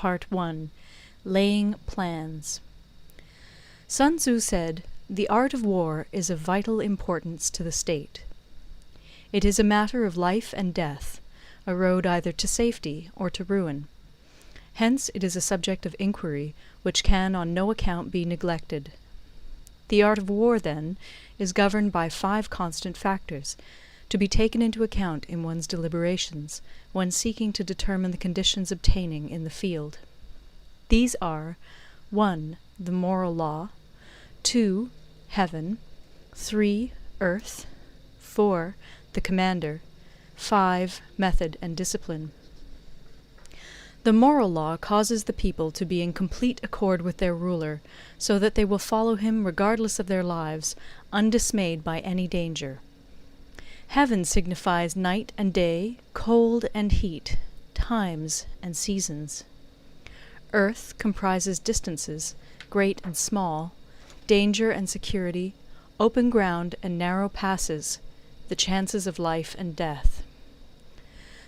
Part 1. Laying Plans. Sun Tzu said, "The art of war is of vital importance to the state. It is a matter of life and death, a road either to safety or to ruin. Hence it is a subject of inquiry which can on no account be neglected. The art of war, then, is governed by 5 constant factors, to be taken into account in one's deliberations, when seeking to determine the conditions obtaining in the field. These are 1. The moral law, 2. Heaven, 3. Earth, 4. The commander, 5. Method and discipline. The moral law causes the people to be in complete accord with their ruler, so that they will follow him regardless of their lives, undismayed by any danger. Heaven signifies night and day, cold and heat, times and seasons. Earth comprises distances, great and small, danger and security, open ground and narrow passes, the chances of life and death.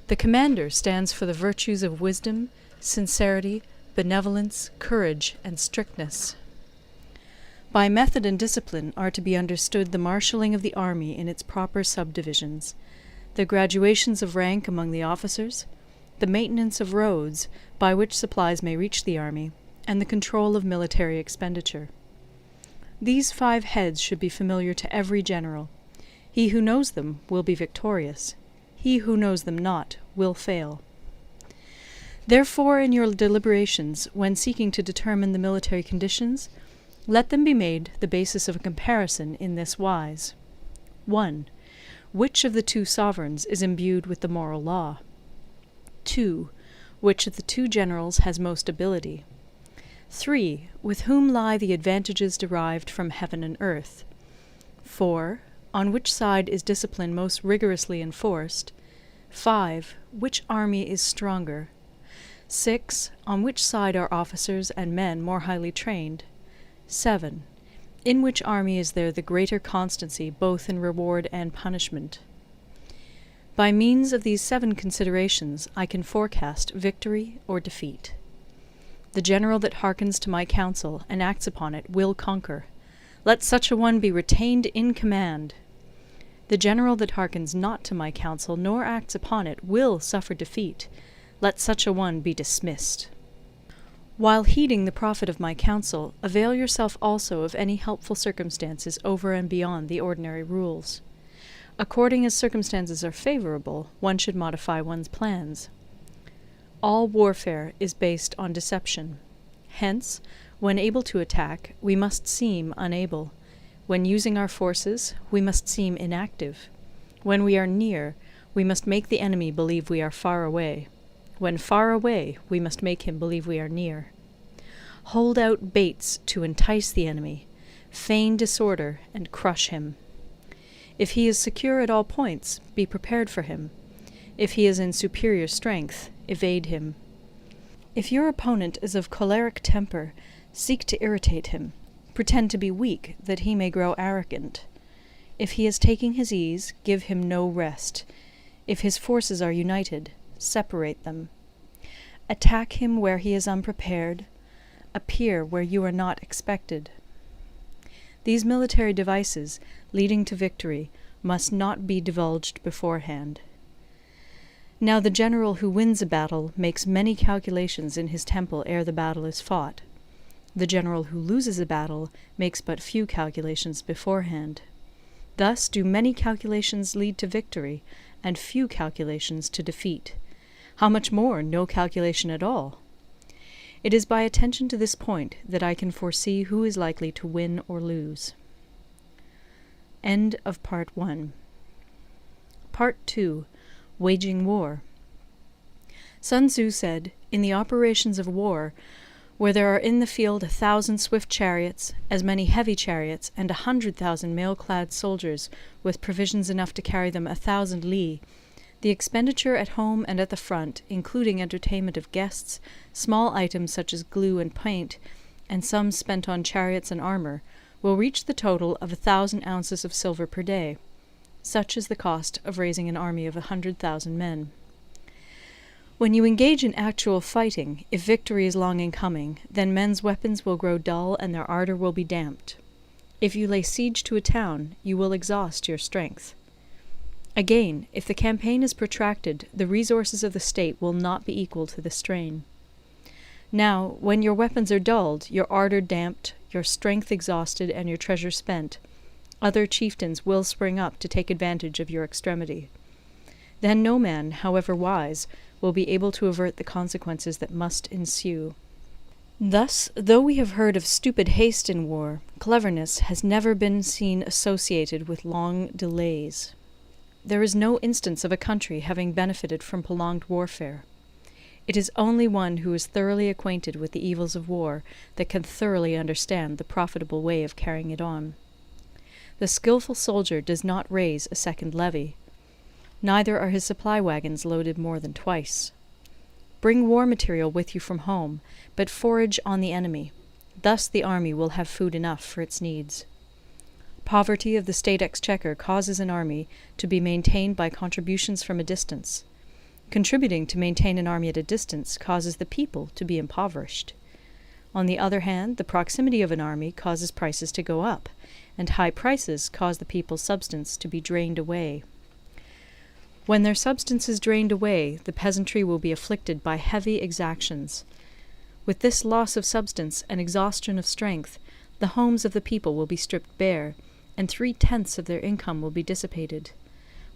The commander stands for the virtues of wisdom, sincerity, benevolence, courage, and strictness. By method and discipline are to be understood the marshalling of the army in its proper subdivisions, the graduations of rank among the officers, the maintenance of roads by which supplies may reach the army, and the control of military expenditure. These 5 heads should be familiar to every general. He who knows them will be victorious. He who knows them not will fail. Therefore, in your deliberations, when seeking to determine the military conditions, let them be made the basis of a comparison in this wise. 1. Which of the 2 sovereigns is imbued with the moral law? 2. Which of the 2 generals has most ability? 3. With whom lie the advantages derived from heaven and earth? 4. On which side is discipline most rigorously enforced? 5. Which army is stronger? 6. On which side are officers and men more highly trained? 7. In which army is there the greater constancy both in reward and punishment? By means of these 7 considerations I can forecast victory or defeat. The general that hearkens to my counsel and acts upon it will conquer. Let such a one be retained in command. The general that hearkens not to my counsel nor acts upon it will suffer defeat. Let such a one be dismissed. While heeding the profit of my counsel, avail yourself also of any helpful circumstances over and beyond the ordinary rules. According as circumstances are favorable, one should modify one's plans. All warfare is based on deception. Hence, when able to attack, we must seem unable. When using our forces, we must seem inactive. When we are near, we must make the enemy believe we are far away. When far away, we must make him believe we are near. Hold out baits to entice the enemy, feign disorder, and crush him. If he is secure at all points, be prepared for him. If he is in superior strength, evade him. If your opponent is of choleric temper, seek to irritate him. Pretend to be weak, that he may grow arrogant. If he is taking his ease, give him no rest. If his forces are united, separate them. Attack him where he is unprepared. Appear where you are not expected. These military devices, leading to victory, must not be divulged beforehand. Now the general who wins a battle makes many calculations in his temple ere the battle is fought. The general who loses a battle makes but few calculations beforehand. Thus do many calculations lead to victory, and few calculations to defeat. How much more no calculation at all? It is by attention to this point that I can foresee who is likely to win or lose. End of Part 1. Part 2. Waging War. Sun Tzu said, "In the operations of war, where there are in the field 1,000 swift chariots, as many heavy chariots, and 100,000 mail-clad soldiers, with provisions enough to carry them 1,000 li, the expenditure at home and at the front, including entertainment of guests, small items such as glue and paint, and sums spent on chariots and armour, will reach the total of 1,000 ounces of silver per day. Such is the cost of raising an army of 100,000 men. When you engage in actual fighting, if victory is long in coming, then men's weapons will grow dull and their ardour will be damped. If you lay siege to a town, you will exhaust your strength. Again, if the campaign is protracted, the resources of the state will not be equal to the strain. Now, when your weapons are dulled, your ardour damped, your strength exhausted, and your treasure spent, other chieftains will spring up to take advantage of your extremity. Then no man, however wise, will be able to avert the consequences that must ensue. Thus, though we have heard of stupid haste in war, cleverness has never been seen associated with long delays. There is no instance of a country having benefited from prolonged warfare. It is only one who is thoroughly acquainted with the evils of war that can thoroughly understand the profitable way of carrying it on. The skilful soldier does not raise a second levy. Neither are his supply wagons loaded more than twice. Bring war material with you from home, but forage on the enemy. Thus the army will have food enough for its needs. Poverty of the state exchequer causes an army to be maintained by contributions from a distance. Contributing to maintain an army at a distance causes the people to be impoverished. On the other hand, the proximity of an army causes prices to go up, and high prices cause the people's substance to be drained away. When their substance is drained away, the peasantry will be afflicted by heavy exactions. With this loss of substance and exhaustion of strength, the homes of the people will be stripped bare, and 3/10 of their income will be dissipated,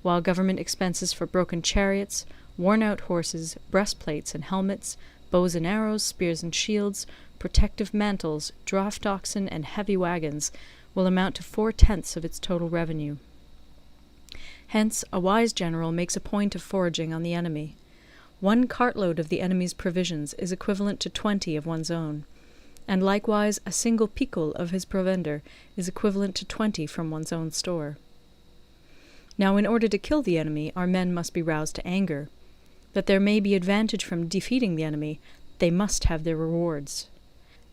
while government expenses for broken chariots, worn-out horses, breastplates and helmets, bows and arrows, spears and shields, protective mantles, draught oxen, and heavy wagons will amount to 4/10 of its total revenue. Hence, a wise general makes a point of foraging on the enemy. 1 cartload of the enemy's provisions is equivalent to 20 of one's own, and likewise a single picul of his provender is equivalent to 20 from one's own store. Now, in order to kill the enemy, our men must be roused to anger. That there may be advantage from defeating the enemy, they must have their rewards.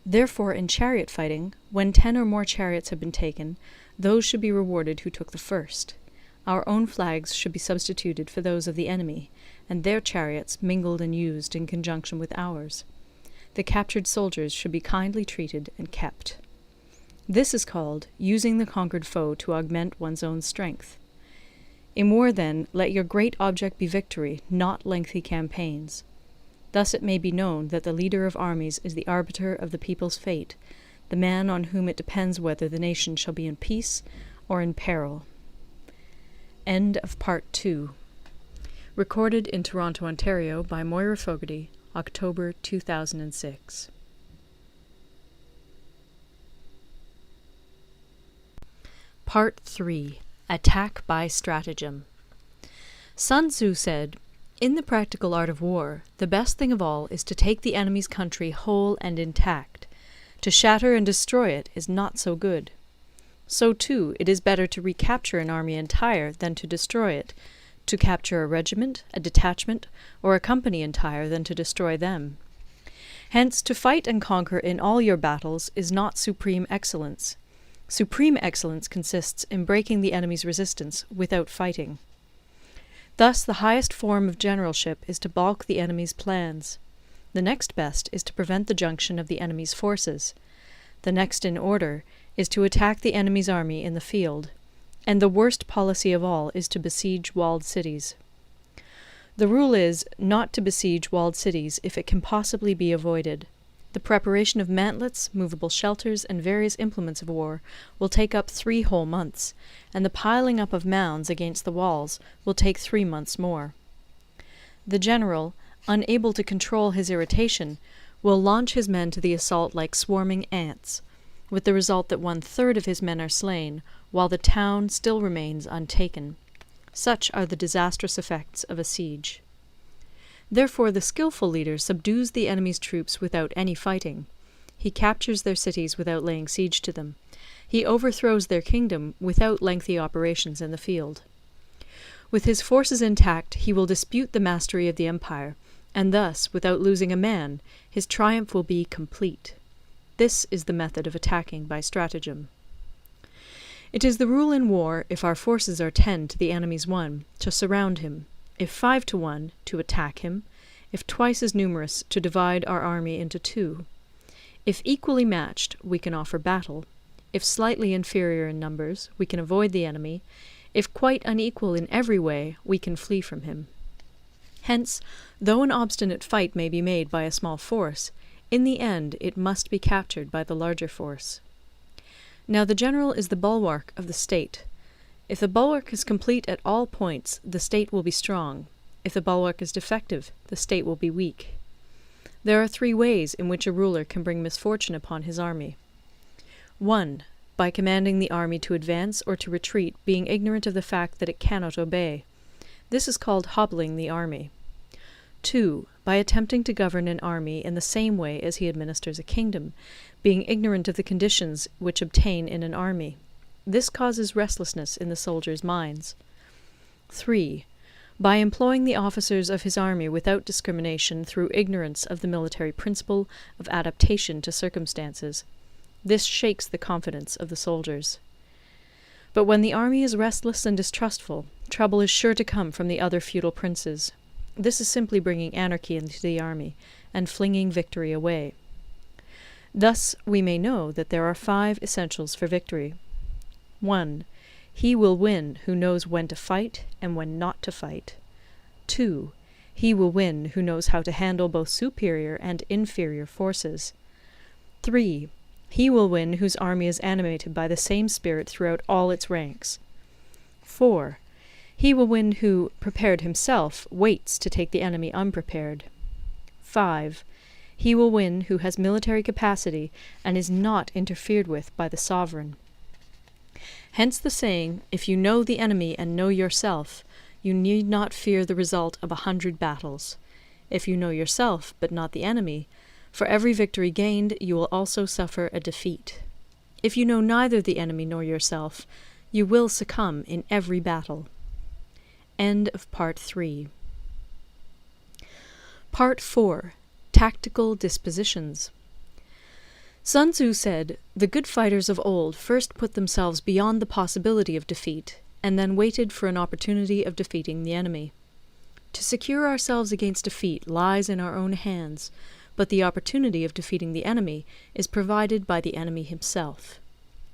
Therefore, in chariot fighting, when 10 or more chariots have been taken, those should be rewarded who took the first. Our own flags should be substituted for those of the enemy, and their chariots mingled and used in conjunction with ours. The captured soldiers should be kindly treated and kept. This is called using the conquered foe to augment one's own strength. In war, then, let your great object be victory, not lengthy campaigns. Thus it may be known that the leader of armies is the arbiter of the people's fate, the man on whom it depends whether the nation shall be in peace or in peril. End of Part 2. Recorded in Toronto, Ontario by Moira Fogarty, October 2006. Part 3. Attack by Stratagem. Sun Tzu said, "In the practical art of war, the best thing of all is to take the enemy's country whole and intact. To shatter and destroy it is not so good. So, too, it is better to recapture an army entire than to destroy it, to capture a regiment, a detachment, or a company entire than to destroy them. Hence, to fight and conquer in all your battles is not supreme excellence. Supreme excellence consists in breaking the enemy's resistance without fighting. Thus, the highest form of generalship is to balk the enemy's plans. The next best is to prevent the junction of the enemy's forces. The next in order is to attack the enemy's army in the field, and the worst policy of all is to besiege walled cities. The rule is, not to besiege walled cities if it can possibly be avoided. The preparation of mantlets, movable shelters, and various implements of war will take up 3 whole months, and the piling up of mounds against the walls will take 3 months more. The general, unable to control his irritation, will launch his men to the assault like swarming ants, with the result that 1/3 of his men are slain, while the town still remains untaken. Such are the disastrous effects of a siege. Therefore the skilful leader subdues the enemy's troops without any fighting. He captures their cities without laying siege to them. He overthrows their kingdom without lengthy operations in the field. With his forces intact, he will dispute the mastery of the empire, and thus, without losing a man, his triumph will be complete. This is the method of attacking by stratagem. It is the rule in war, if our forces are 10 to the enemy's 1, to surround him; if 5 to 1, to attack him; if twice as numerous, to divide our army into two. If equally matched, we can offer battle. If slightly inferior in numbers, we can avoid the enemy. If quite unequal in every way, we can flee from him. Hence, though an obstinate fight may be made by a small force, in the end it must be captured by the larger force. Now the general is the bulwark of the state. If the bulwark is complete at all points, the state will be strong. If the bulwark is defective, the state will be weak. There are three ways in which a ruler can bring misfortune upon his army. 1. By commanding the army to advance or to retreat, being ignorant of the fact that it cannot obey. This is called hobbling the army. 2. By attempting to govern an army in the same way as he administers a kingdom, being ignorant of the conditions which obtain in an army. This causes restlessness in the soldiers' minds. 3. By employing the officers of his army without discrimination through ignorance of the military principle of adaptation to circumstances. This shakes the confidence of the soldiers. But when the army is restless and distrustful, trouble is sure to come from the other feudal princes. This is simply bringing anarchy into the army, and flinging victory away. Thus we may know that there are 5 essentials for victory. 1. He will win who knows when to fight and when not to fight. 2. He will win who knows how to handle both superior and inferior forces. 3. He will win whose army is animated by the same spirit throughout all its ranks. 4. He will win who, prepared himself, waits to take the enemy unprepared. 5. He will win who has military capacity and is not interfered with by the sovereign. Hence the saying, if you know the enemy and know yourself, you need not fear the result of 100 battles. If you know yourself, but not the enemy, for every victory gained you will also suffer a defeat. If you know neither the enemy nor yourself, you will succumb in every battle. End of Part 3. Part 4. Tactical Dispositions. Sun Tzu said, "The good fighters of old first put themselves beyond the possibility of defeat, and then waited for an opportunity of defeating the enemy. To secure ourselves against defeat lies in our own hands, but the opportunity of defeating the enemy is provided by the enemy himself.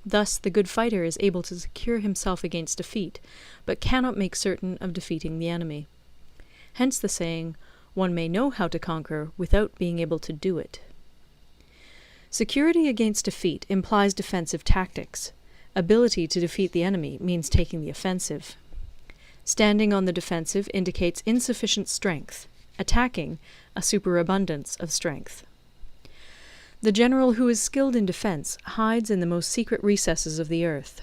Thus the good fighter is able to secure himself against defeat, but cannot make certain of defeating the enemy. Hence the saying, one may know how to conquer without being able to do it." Security against defeat implies defensive tactics. Ability to defeat the enemy means taking the offensive. Standing on the defensive indicates insufficient strength. Attacking, a superabundance of strength. The general who is skilled in defense hides in the most secret recesses of the earth.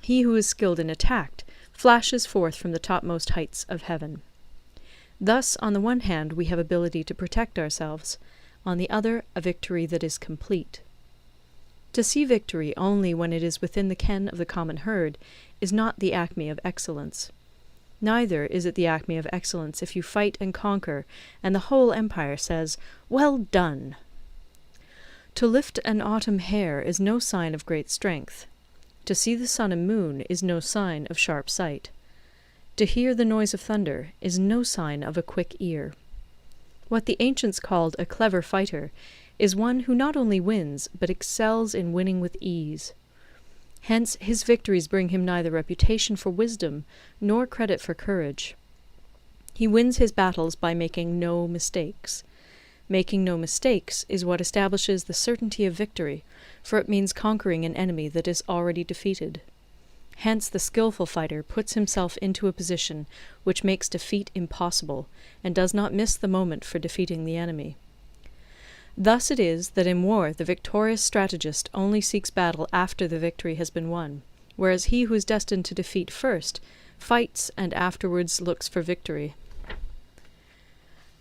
He who is skilled in attack flashes forth from the topmost heights of heaven. Thus, on the one hand, we have ability to protect ourselves, on the other, a victory that is complete. To see victory only when it is within the ken of the common herd is not the acme of excellence. Neither is it the acme of excellence if you fight and conquer, and the whole empire says, "Well done!" To lift an autumn hair is no sign of great strength. To see the sun and moon is no sign of sharp sight. To hear the noise of thunder is no sign of a quick ear. What the ancients called a clever fighter is one who not only wins, but excels in winning with ease. Hence his victories bring him neither reputation for wisdom nor credit for courage. He wins his battles by making no mistakes. Making no mistakes is what establishes the certainty of victory, for it means conquering an enemy that is already defeated. Hence the skillful fighter puts himself into a position which makes defeat impossible, and does not miss the moment for defeating the enemy. Thus it is that in war the victorious strategist only seeks battle after the victory has been won, whereas he who is destined to defeat first fights and afterwards looks for victory.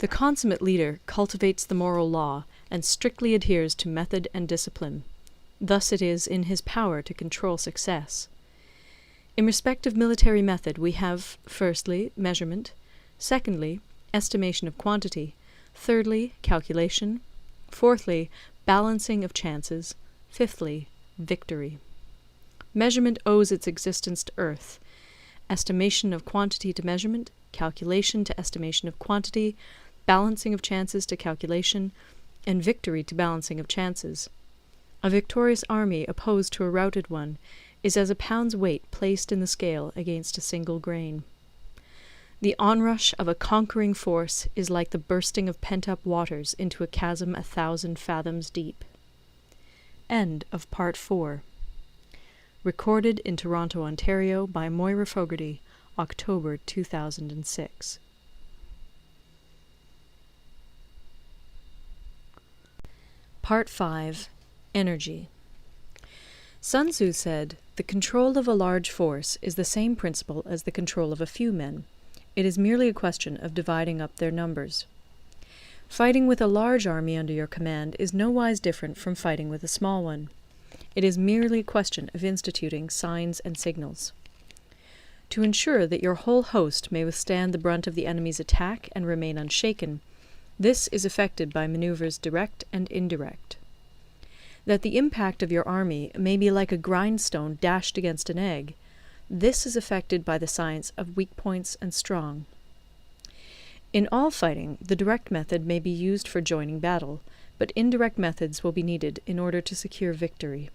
The consummate leader cultivates the moral law and strictly adheres to method and discipline. Thus it is in his power to control success. In respect of military method we have, firstly, measurement, secondly, estimation of quantity, thirdly, calculation, fourthly, balancing of chances, fifthly, victory. Measurement owes its existence to earth, estimation of quantity to measurement, calculation to estimation of quantity, balancing of chances to calculation, and victory to balancing of chances. A victorious army opposed to a routed one is as a pound's weight placed in the scale against a single grain. The onrush of a conquering force is like the bursting of pent-up waters into a chasm 1,000 fathoms deep. End of Part 4. Recorded in Toronto, Ontario by Moira Fogarty, October 2006. Part 5. Energy. Sun Tzu said, "The control of a large force is the same principle as the control of a few men. It is merely a question of dividing up their numbers." Fighting with a large army under your command is nowise different from fighting with a small one. It is merely a question of instituting signs and signals. To ensure that your whole host may withstand the brunt of the enemy's attack and remain unshaken, this is effected by maneuvers direct and indirect. That the impact of your army may be like a grindstone dashed against an egg, this is effected by the science of weak points and strong. In all fighting, the direct method may be used for joining battle, but indirect methods will be needed in order to secure victory.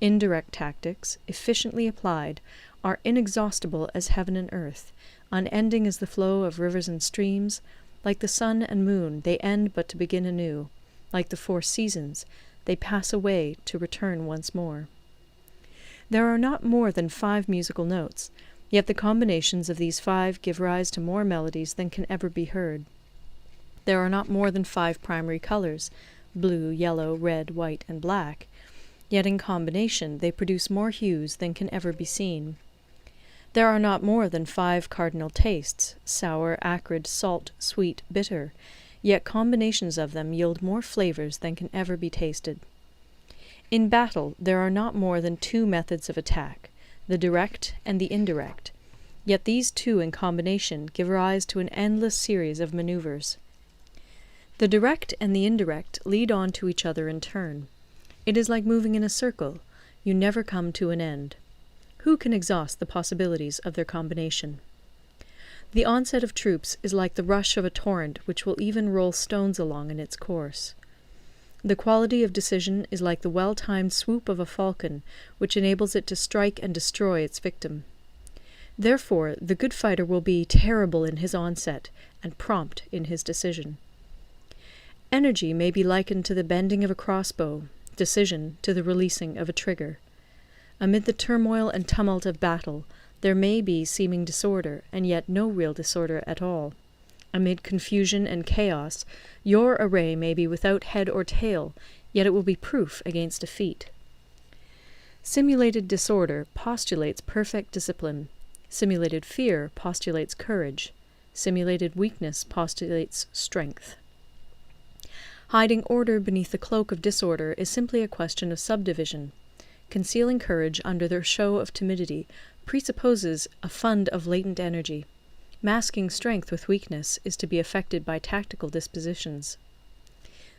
Indirect tactics, efficiently applied, are inexhaustible as heaven and earth, unending as the flow of rivers and streams. Like the sun and moon, they end but to begin anew. Like the 4 seasons, they pass away to return once more. There are not more than 5 musical notes, yet the combinations of these 5 give rise to more melodies than can ever be heard. There are not more than 5 primary colors, blue, yellow, red, white, and black, yet in combination they produce more hues than can ever be seen. There are not more than 5 cardinal tastes, sour, acrid, salt, sweet, bitter, yet combinations of them yield more flavors than can ever be tasted. In battle there are not more than 2 methods of attack, the direct and the indirect, yet these 2 in combination give rise to an endless series of maneuvers. The direct and the indirect lead on to each other in turn. It is like moving in a circle, you never come to an end. Who can exhaust the possibilities of their combination? The onset of troops is like the rush of a torrent which will even roll stones along in its course. The quality of decision is like the well-timed swoop of a falcon, which enables it to strike and destroy its victim. Therefore, the good fighter will be terrible in his onset and prompt in his decision. Energy may be likened to the bending of a crossbow, decision to the releasing of a trigger. Amid the turmoil and tumult of battle, there may be seeming disorder, and yet no real disorder at all. Amid confusion and chaos, your array may be without head or tail, yet it will be proof against defeat. Simulated disorder postulates perfect discipline. Simulated fear postulates courage. Simulated weakness postulates strength. Hiding order beneath the cloak of disorder is simply a question of subdivision. Concealing courage under their show of timidity presupposes a fund of latent energy. Masking strength with weakness is to be effected by tactical dispositions.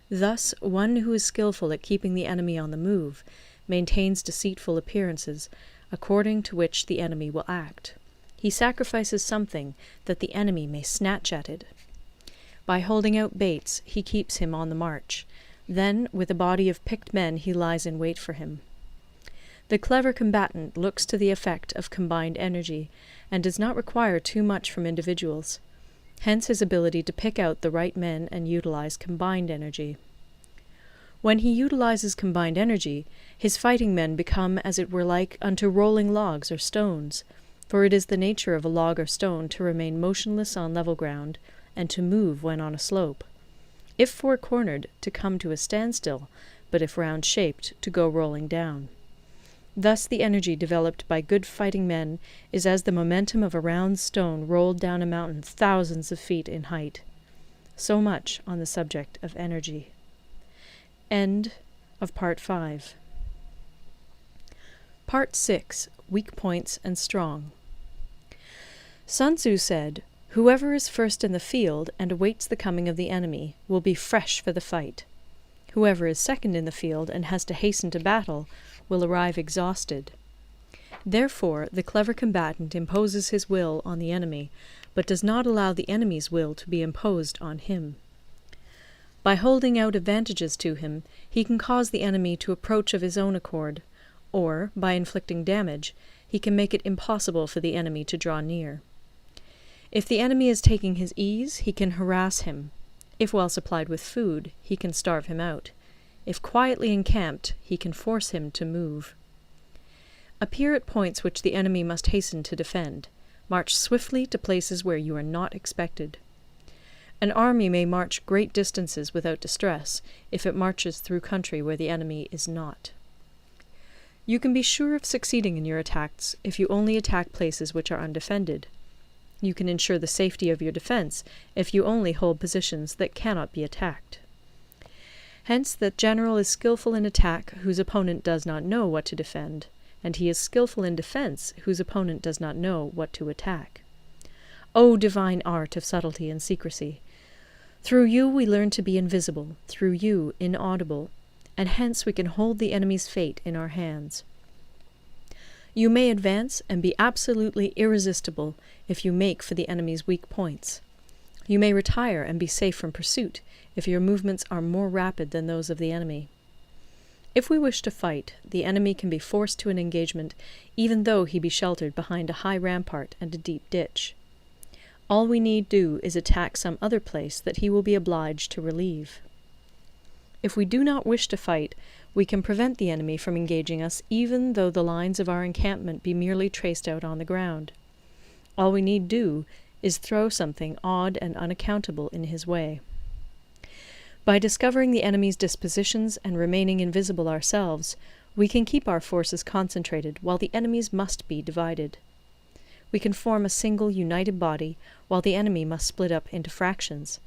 Thus, one who is skilful at keeping the enemy on the move maintains deceitful appearances, according to which the enemy will act. He sacrifices something that the enemy may snatch at it. By holding out baits, he keeps him on the march. Then, with a body of picked men, he lies in wait for him. The clever combatant looks to the effect of combined energy, and does not require too much from individuals. Hence his ability to pick out the right men and utilize combined energy. When he utilizes combined energy, his fighting men become as it were like unto rolling logs or stones, for it is the nature of a log or stone to remain motionless on level ground, and to move when on a slope. If four-cornered, to come to a standstill, but if round-shaped, to go rolling down. Thus the energy developed by good fighting men is as the momentum of a round stone rolled down a mountain thousands of feet in height. So much on the subject of energy. End of Part 5. Part 6. Weak Points and Strong. Sun Tzu said, "Whoever is first in the field and awaits the coming of the enemy will be fresh for the fight. Whoever is second in the field and has to hasten to battle will arrive exhausted." Therefore, the clever combatant imposes his will on the enemy but does not allow the enemy's will to be imposed on him. By holding out advantages to him, he can cause the enemy to approach of his own accord, or, by inflicting damage, he can make it impossible for the enemy to draw near. If the enemy is taking his ease, he can harass him. If well supplied with food, he can starve him out. If quietly encamped, he can force him to move. Appear at points which the enemy must hasten to defend. March swiftly to places where you are not expected. An army may march great distances without distress, if it marches through country where the enemy is not. You can be sure of succeeding in your attacks if you only attack places which are undefended. You can ensure the safety of your defense if you only hold positions that cannot be attacked. Hence that general is skillful in attack whose opponent does not know what to defend, and he is skillful in defense whose opponent does not know what to attack. O divine art of subtlety and secrecy! Through you we learn to be invisible, through you inaudible, and hence we can hold the enemy's fate in our hands. You may advance and be absolutely irresistible if you make for the enemy's weak points. You may retire and be safe from pursuit if your movements are more rapid than those of the enemy. If we wish to fight, the enemy can be forced to an engagement even though he be sheltered behind a high rampart and a deep ditch. All we need do is attack some other place that he will be obliged to relieve. If we do not wish to fight, we can prevent the enemy from engaging us even though the lines of our encampment be merely traced out on the ground. All we need do is throw something odd and unaccountable in his way. By discovering the enemy's dispositions and remaining invisible ourselves, we can keep our forces concentrated while the enemy's must be divided. We can form a single united body while the enemy must split up into fractions.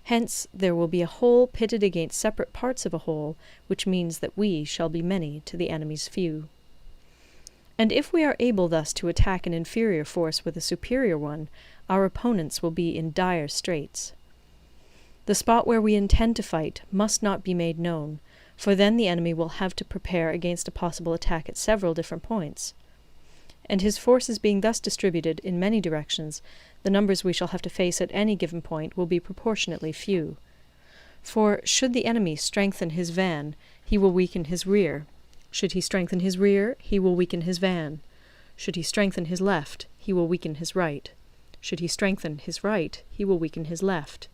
Hence there will be a whole pitted against separate parts of a whole, which means that we shall be many to the enemy's few. And if we are able thus to attack an inferior force with a superior one, our opponents will be in dire straits. The spot where we intend to fight must not be made known, for then the enemy will have to prepare against a possible attack at several different points. And his forces being thus distributed in many directions, the numbers we shall have to face at any given point will be proportionately few. For should the enemy strengthen his van, he will weaken his rear. Should he strengthen his rear, he will weaken his van. Should he strengthen his left, he will weaken his right. Should he strengthen his right, he will weaken his left.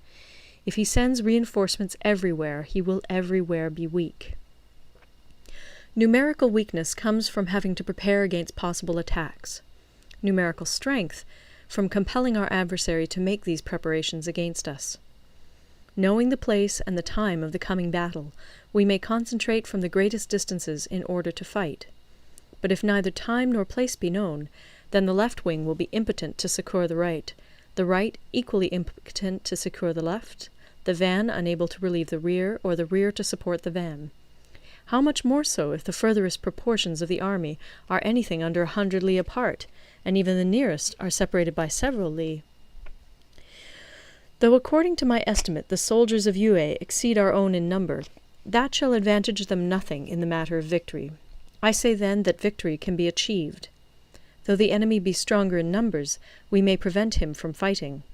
If he sends reinforcements everywhere, he will everywhere be weak. Numerical weakness comes from having to prepare against possible attacks. Numerical strength from compelling our adversary to make these preparations against us. Knowing the place and the time of the coming battle, we may concentrate from the greatest distances in order to fight. But if neither time nor place be known, then the left wing will be impotent to succour the right equally impotent to succour the left, the van unable to relieve the rear, or the rear to support the van. How much more so if the furthest proportions of the army are anything under 100 li apart, and even the nearest are separated by several li? Though according to my estimate the soldiers of Yue exceed our own in number, that shall advantage them nothing in the matter of victory. I say then that victory can be achieved. Though the enemy be stronger in numbers, we may prevent him from fighting.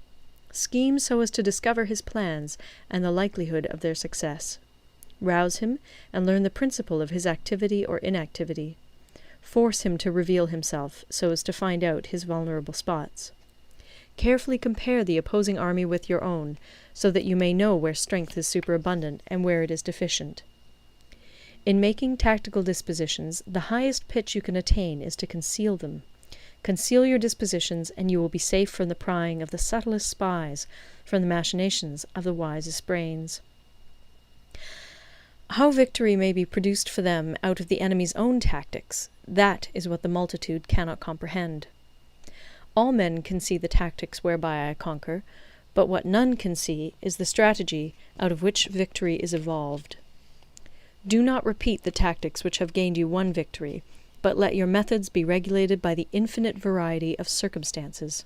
Scheme so as to discover his plans and the likelihood of their success. Rouse him and learn the principle of his activity or inactivity. Force him to reveal himself so as to find out his vulnerable spots. Carefully compare the opposing army with your own, so that you may know where strength is superabundant and where it is deficient. In making tactical dispositions, the highest pitch you can attain is to conceal them. Conceal your dispositions, and you will be safe from the prying of the subtlest spies, from the machinations of the wisest brains. How victory may be produced for them out of the enemy's own tactics, that is what the multitude cannot comprehend. All men can see the tactics whereby I conquer, but what none can see is the strategy out of which victory is evolved. Do not repeat the tactics which have gained you one victory, but let your methods be regulated by the infinite variety of circumstances.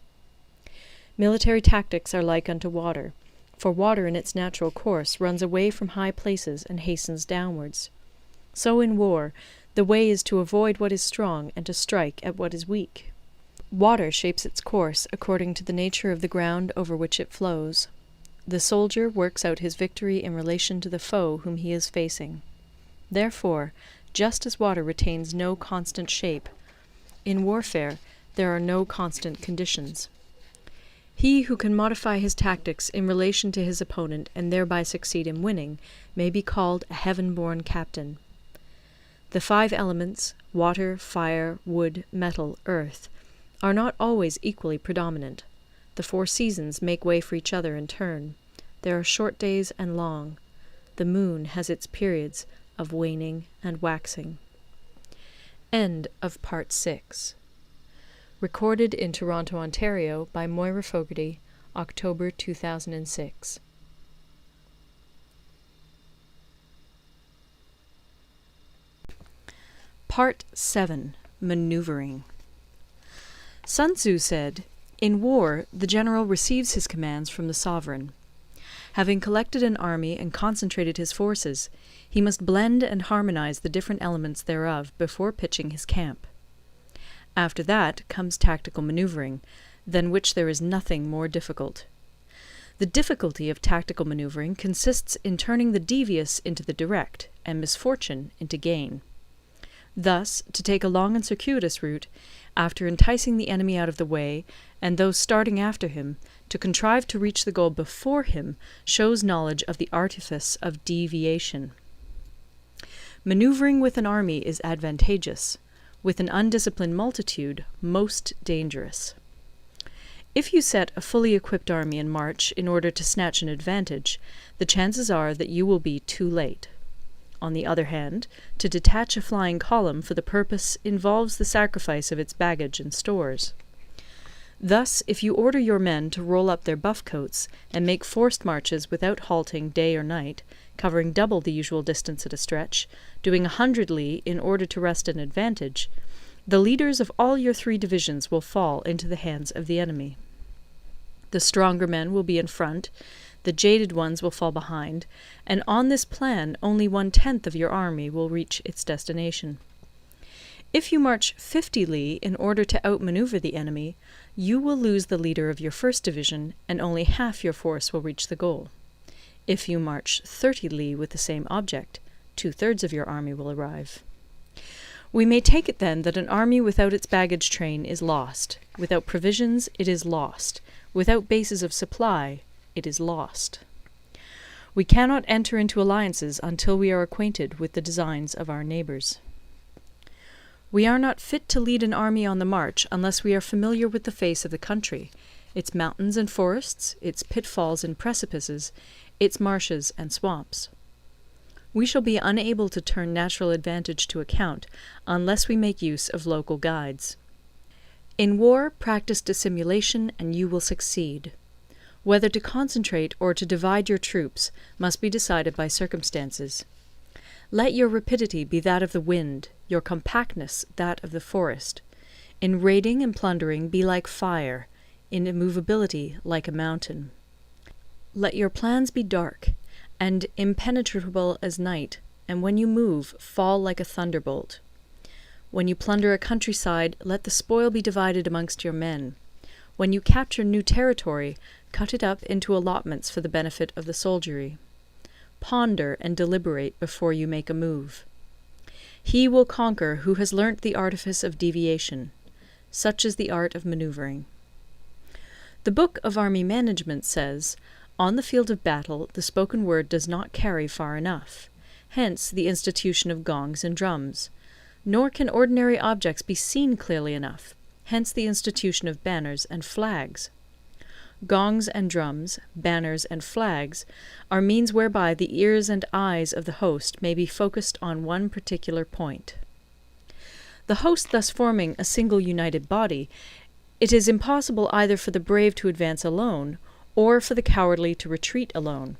Military tactics are like unto water, for water in its natural course runs away from high places and hastens downwards. So in war, the way is to avoid what is strong and to strike at what is weak. Water shapes its course according to the nature of the ground over which it flows. The soldier works out his victory in relation to the foe whom he is facing. Therefore, just as water retains no constant shape, in warfare there are no constant conditions. He who can modify his tactics in relation to his opponent and thereby succeed in winning may be called a heaven-born captain. The 5 elements, water, fire, wood, metal, earth, are not always equally predominant. The 4 seasons make way for each other in turn. There are short days and long. The moon has its periods of waning and waxing. End of Part 6. Recorded in Toronto, Ontario by Moira Fogarty, October 2006. Part 7. Maneuvering. Sun Tzu said, "In war, the general receives his commands from the sovereign. Having collected an army and concentrated his forces, he must blend and harmonize the different elements thereof before pitching his camp. After that comes tactical maneuvering, than which there is nothing more difficult. The difficulty of tactical maneuvering consists in turning the devious into the direct, and misfortune into gain. Thus, to take a long and circuitous route, after enticing the enemy out of the way, and those starting after him, to contrive to reach the goal before him, shows knowledge of the artifice of deviation. Maneuvering with an army is advantageous, with an undisciplined multitude most dangerous. If you set a fully equipped army in march in order to snatch an advantage, the chances are that you will be too late. On the other hand, to detach a flying column for the purpose involves the sacrifice of its baggage and stores. Thus, if you order your men to roll up their buff coats and make forced marches without halting day or night, covering double the usual distance at a stretch, doing 100 li in order to wrest an advantage, the leaders of all your 3 divisions will fall into the hands of the enemy. The stronger men will be in front, the jaded ones will fall behind, and on this plan only 1/10 of your army will reach its destination. If you march 50 li in order to outmaneuver the enemy, you will lose the leader of your 1st division, and only half your force will reach the goal. If you march 30 li with the same object, 2/3 of your army will arrive. We may take it then that an army without its baggage train is lost. Without provisions, it is lost. Without bases of supply, it is lost. We cannot enter into alliances until we are acquainted with the designs of our neighbours. We are not fit to lead an army on the march unless we are familiar with the face of the country, its mountains and forests, its pitfalls and precipices, its marshes and swamps. We shall be unable to turn natural advantage to account unless we make use of local guides. In war, practice dissimulation and you will succeed. Whether to concentrate or to divide your troops must be decided by circumstances. Let your rapidity be that of the wind, your compactness that of the forest. In raiding and plundering be like fire, in immovability like a mountain. Let your plans be dark, and impenetrable as night, and when you move, fall like a thunderbolt. When you plunder a countryside, let the spoil be divided amongst your men. When you capture new territory, cut it up into allotments for the benefit of the soldiery. Ponder and deliberate before you make a move. He will conquer who has learnt the artifice of deviation. Such is the art of manoeuvring. The Book of Army Management says, "On the field of battle, the spoken word does not carry far enough. Hence the institution of gongs and drums. Nor can ordinary objects be seen clearly enough. Hence the institution of banners and flags. Gongs and drums, banners and flags, are means whereby the ears and eyes of the host may be focused on one particular point. The host thus forming a single united body, it is impossible either for the brave to advance alone, or for the cowardly to retreat alone.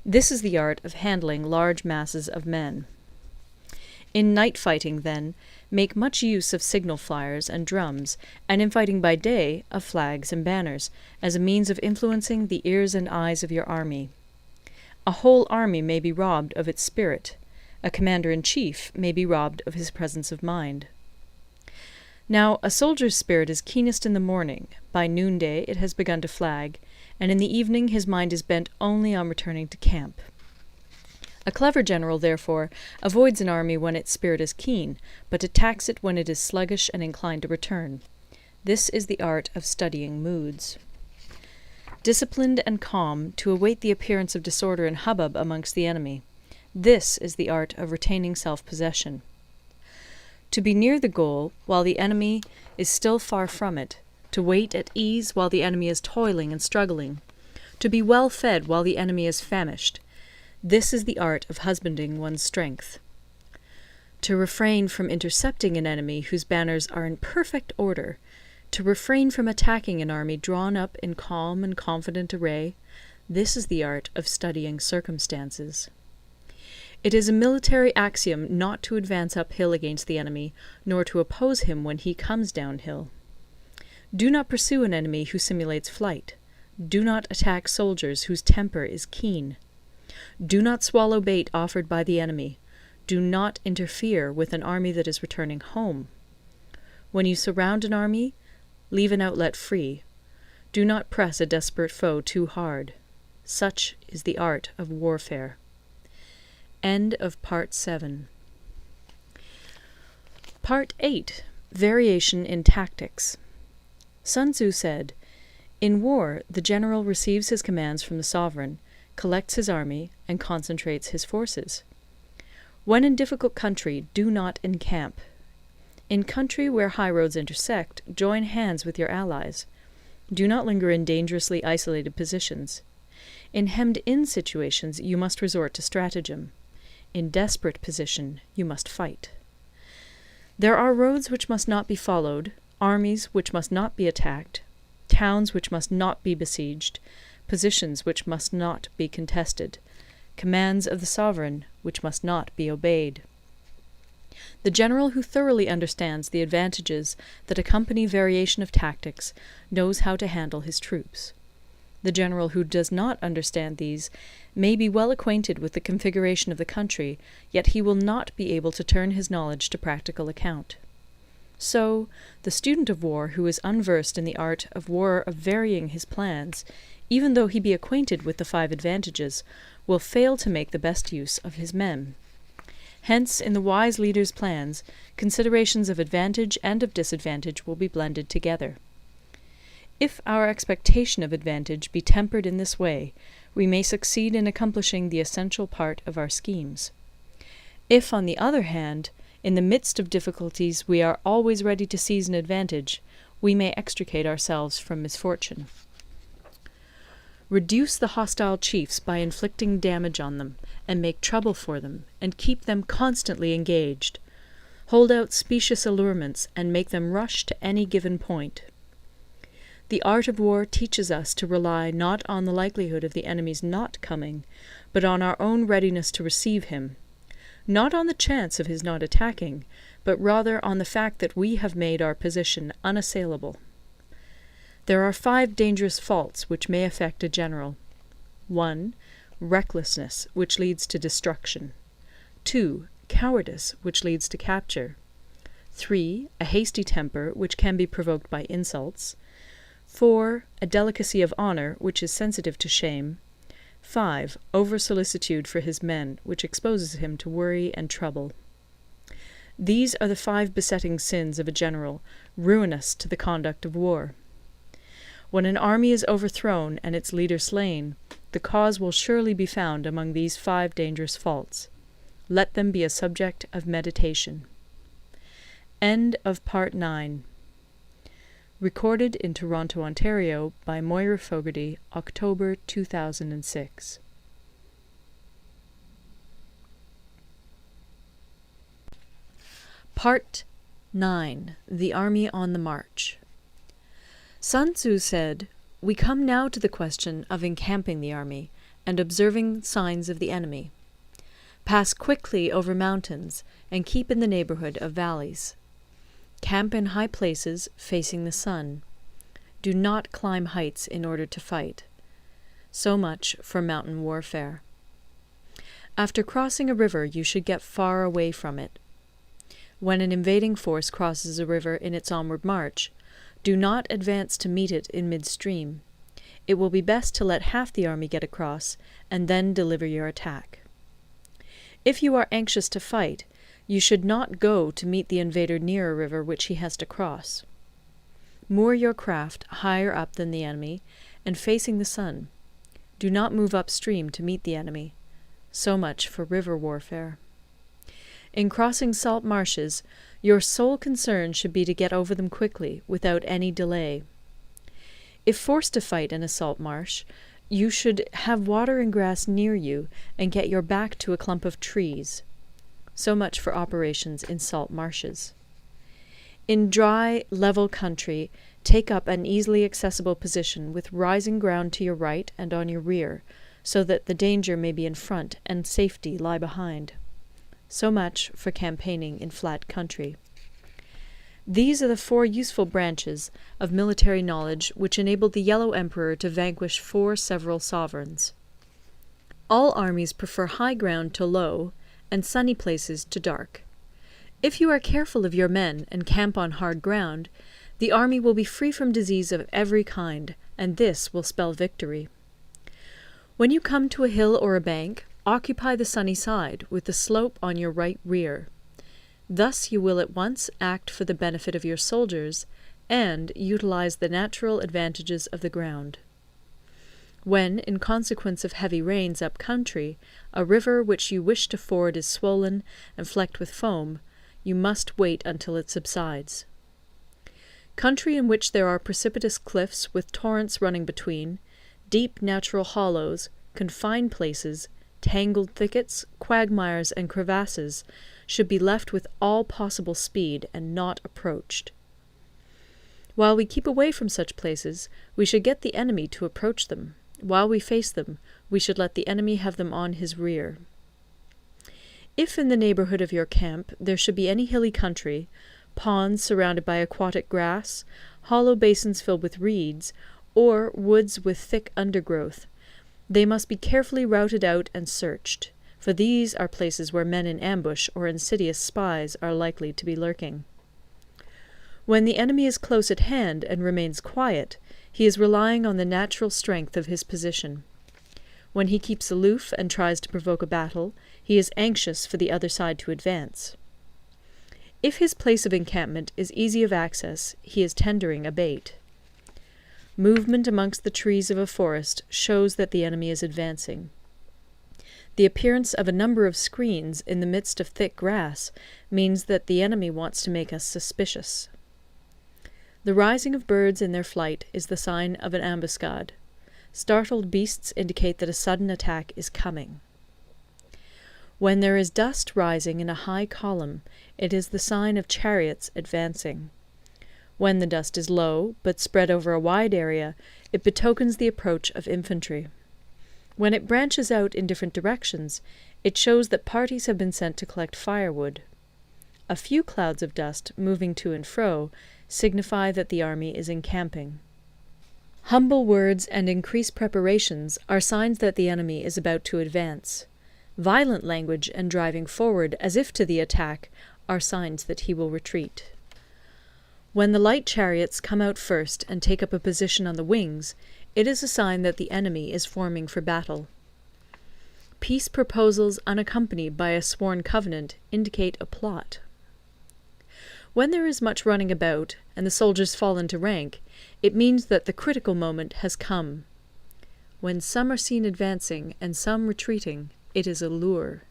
This is the art of handling large masses of men. In night fighting, then, make much use of signal flyers and drums, and in fighting by day, of flags and banners, as a means of influencing the ears and eyes of your army. A whole army may be robbed of its spirit. A commander-in-chief may be robbed of his presence of mind. Now a soldier's spirit is keenest in the morning, by noonday it has begun to flag, and in the evening his mind is bent only on returning to camp. A clever general, therefore, avoids an army when its spirit is keen, but attacks it when it is sluggish and inclined to return. This is the art of studying moods. Disciplined and calm, to await the appearance of disorder and hubbub amongst the enemy. This is the art of retaining self-possession. To be near the goal while the enemy is still far from it, to wait at ease while the enemy is toiling and struggling, to be well fed while the enemy is famished. This is the art of husbanding one's strength. To refrain from intercepting an enemy whose banners are in perfect order, to refrain from attacking an army drawn up in calm and confident array, this is the art of studying circumstances. It is a military axiom not to advance uphill against the enemy, nor to oppose him when he comes downhill. Do not pursue an enemy who simulates flight. Do not attack soldiers whose temper is keen. Do not swallow bait offered by the enemy. Do not interfere with an army that is returning home. When you surround an army, leave an outlet free. Do not press a desperate foe too hard. Such is the art of warfare. End of Part 7. Part 8. Variation in Tactics. Sun Tzu said, "In war, the general receives his commands from the sovereign, collects his army, and concentrates his forces. When in difficult country, do not encamp. In country where high roads intersect, join hands with your allies. Do not linger in dangerously isolated positions. In hemmed-in situations, you must resort to stratagem. In desperate position, you must fight. There are roads which must not be followed, armies which must not be attacked, towns which must not be besieged, positions which must not be contested, commands of the sovereign which must not be obeyed." The general who thoroughly understands the advantages that accompany variation of tactics knows how to handle his troops. The general who does not understand these may be well acquainted with the configuration of the country, yet he will not be able to turn his knowledge to practical account. So, the student of war who is unversed in the art of war of varying his plans, even though he be acquainted with the 5 advantages, will fail to make the best use of his men. Hence, in the wise leader's plans, considerations of advantage and of disadvantage will be blended together. If our expectation of advantage be tempered in this way, we may succeed in accomplishing the essential part of our schemes. If, on the other hand, in the midst of difficulties we are always ready to seize an advantage, we may extricate ourselves from misfortune. Reduce the hostile chiefs by inflicting damage on them, and make trouble for them, and keep them constantly engaged. Hold out specious allurements, and make them rush to any given point. The art of war teaches us to rely not on the likelihood of the enemy's not coming, but on our own readiness to receive him, not on the chance of his not attacking, but rather on the fact that we have made our position unassailable. There are 5 dangerous faults which may affect a general. 1. Recklessness, which leads to destruction. 2. Cowardice, which leads to capture. 3. A hasty temper, which can be provoked by insults. 4. A delicacy of honour, which is sensitive to shame. 5. Over-solicitude for his men, which exposes him to worry and trouble. These are the 5 besetting sins of a general, ruinous to the conduct of war. When an army is overthrown and its leader slain, the cause will surely be found among these 5 dangerous faults. Let them be a subject of meditation. End of Part 9. Recorded in Toronto, Ontario by Moira Fogarty, October 2006. Part 9. The Army on the March. Sun Tzu said, "We come now to the question of encamping the army, and observing signs of the enemy. Pass quickly over mountains, and keep in the neighbourhood of valleys. Camp in high places, facing the sun. Do not climb heights in order to fight." So much for mountain warfare. After crossing a river, you should get far away from it. When an invading force crosses a river in its onward march, do not advance to meet it in midstream. It will be best to let half the army get across, and then deliver your attack. If you are anxious to fight, you should not go to meet the invader near a river which he has to cross. Moor your craft higher up than the enemy, and facing the sun. Do not move upstream to meet the enemy. So much for river warfare. In crossing salt marshes, your sole concern should be to get over them quickly, without any delay. If forced to fight in a salt marsh, you should have water and grass near you, and get your back to a clump of trees. So much for operations in salt marshes. In dry, level country, take up an easily accessible position with rising ground to your right and on your rear, so that the danger may be in front and safety lie behind. So much for campaigning in flat country. These are the 4 useful branches of military knowledge which enabled the Yellow Emperor to vanquish 4 several sovereigns. All armies prefer high ground to low, and sunny places to dark. If you are careful of your men and camp on hard ground, the army will be free from disease of every kind, and this will spell victory. When you come to a hill or a bank, occupy the sunny side, with the slope on your right rear. Thus you will at once act for the benefit of your soldiers, and utilize the natural advantages of the ground. When, in consequence of heavy rains up country, a river which you wish to ford is swollen and flecked with foam, you must wait until it subsides. Country in which there are precipitous cliffs with torrents running between, deep natural hollows, confined places, tangled thickets, quagmires, and crevasses should be left with all possible speed and not approached. While we keep away from such places, we should get the enemy to approach them. While we face them, we should let the enemy have them on his rear. If in the neighbourhood of your camp there should be any hilly country, ponds surrounded by aquatic grass, hollow basins filled with reeds, or woods with thick undergrowth, they must be carefully routed out and searched, for these are places where men in ambush or insidious spies are likely to be lurking. When the enemy is close at hand and remains quiet, he is relying on the natural strength of his position. When he keeps aloof and tries to provoke a battle, he is anxious for the other side to advance. If his place of encampment is easy of access, he is tendering a bait. Movement amongst the trees of a forest shows that the enemy is advancing. The appearance of a number of screens in the midst of thick grass means that the enemy wants to make us suspicious. The rising of birds in their flight is the sign of an ambuscade. Startled beasts indicate that a sudden attack is coming. When there is dust rising in a high column, it is the sign of chariots advancing. When the dust is low, but spread over a wide area, it betokens the approach of infantry. When it branches out in different directions, it shows that parties have been sent to collect firewood. A few clouds of dust, moving to and fro, signify that the army is encamping. Humble words and increased preparations are signs that the enemy is about to advance. Violent language and driving forward as if to the attack are signs that he will retreat. When the light chariots come out first and take up a position on the wings, it is a sign that the enemy is forming for battle. Peace proposals unaccompanied by a sworn covenant indicate a plot. When there is much running about, and the soldiers fall into rank, it means that the critical moment has come. When some are seen advancing and some retreating, it is a lure.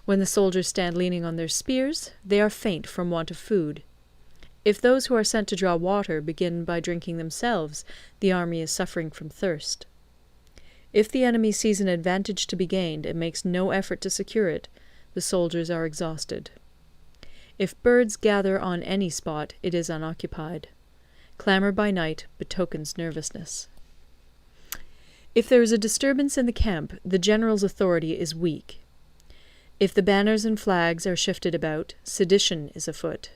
When the soldiers stand leaning on their spears, they are faint from want of food. If those who are sent to draw water begin by drinking themselves, the army is suffering from thirst. If the enemy sees an advantage to be gained and makes no effort to secure it, the soldiers are exhausted. If birds gather on any spot, it is unoccupied. Clamour by night betokens nervousness. If there is a disturbance in the camp, the general's authority is weak. If the banners and flags are shifted about, sedition is afoot.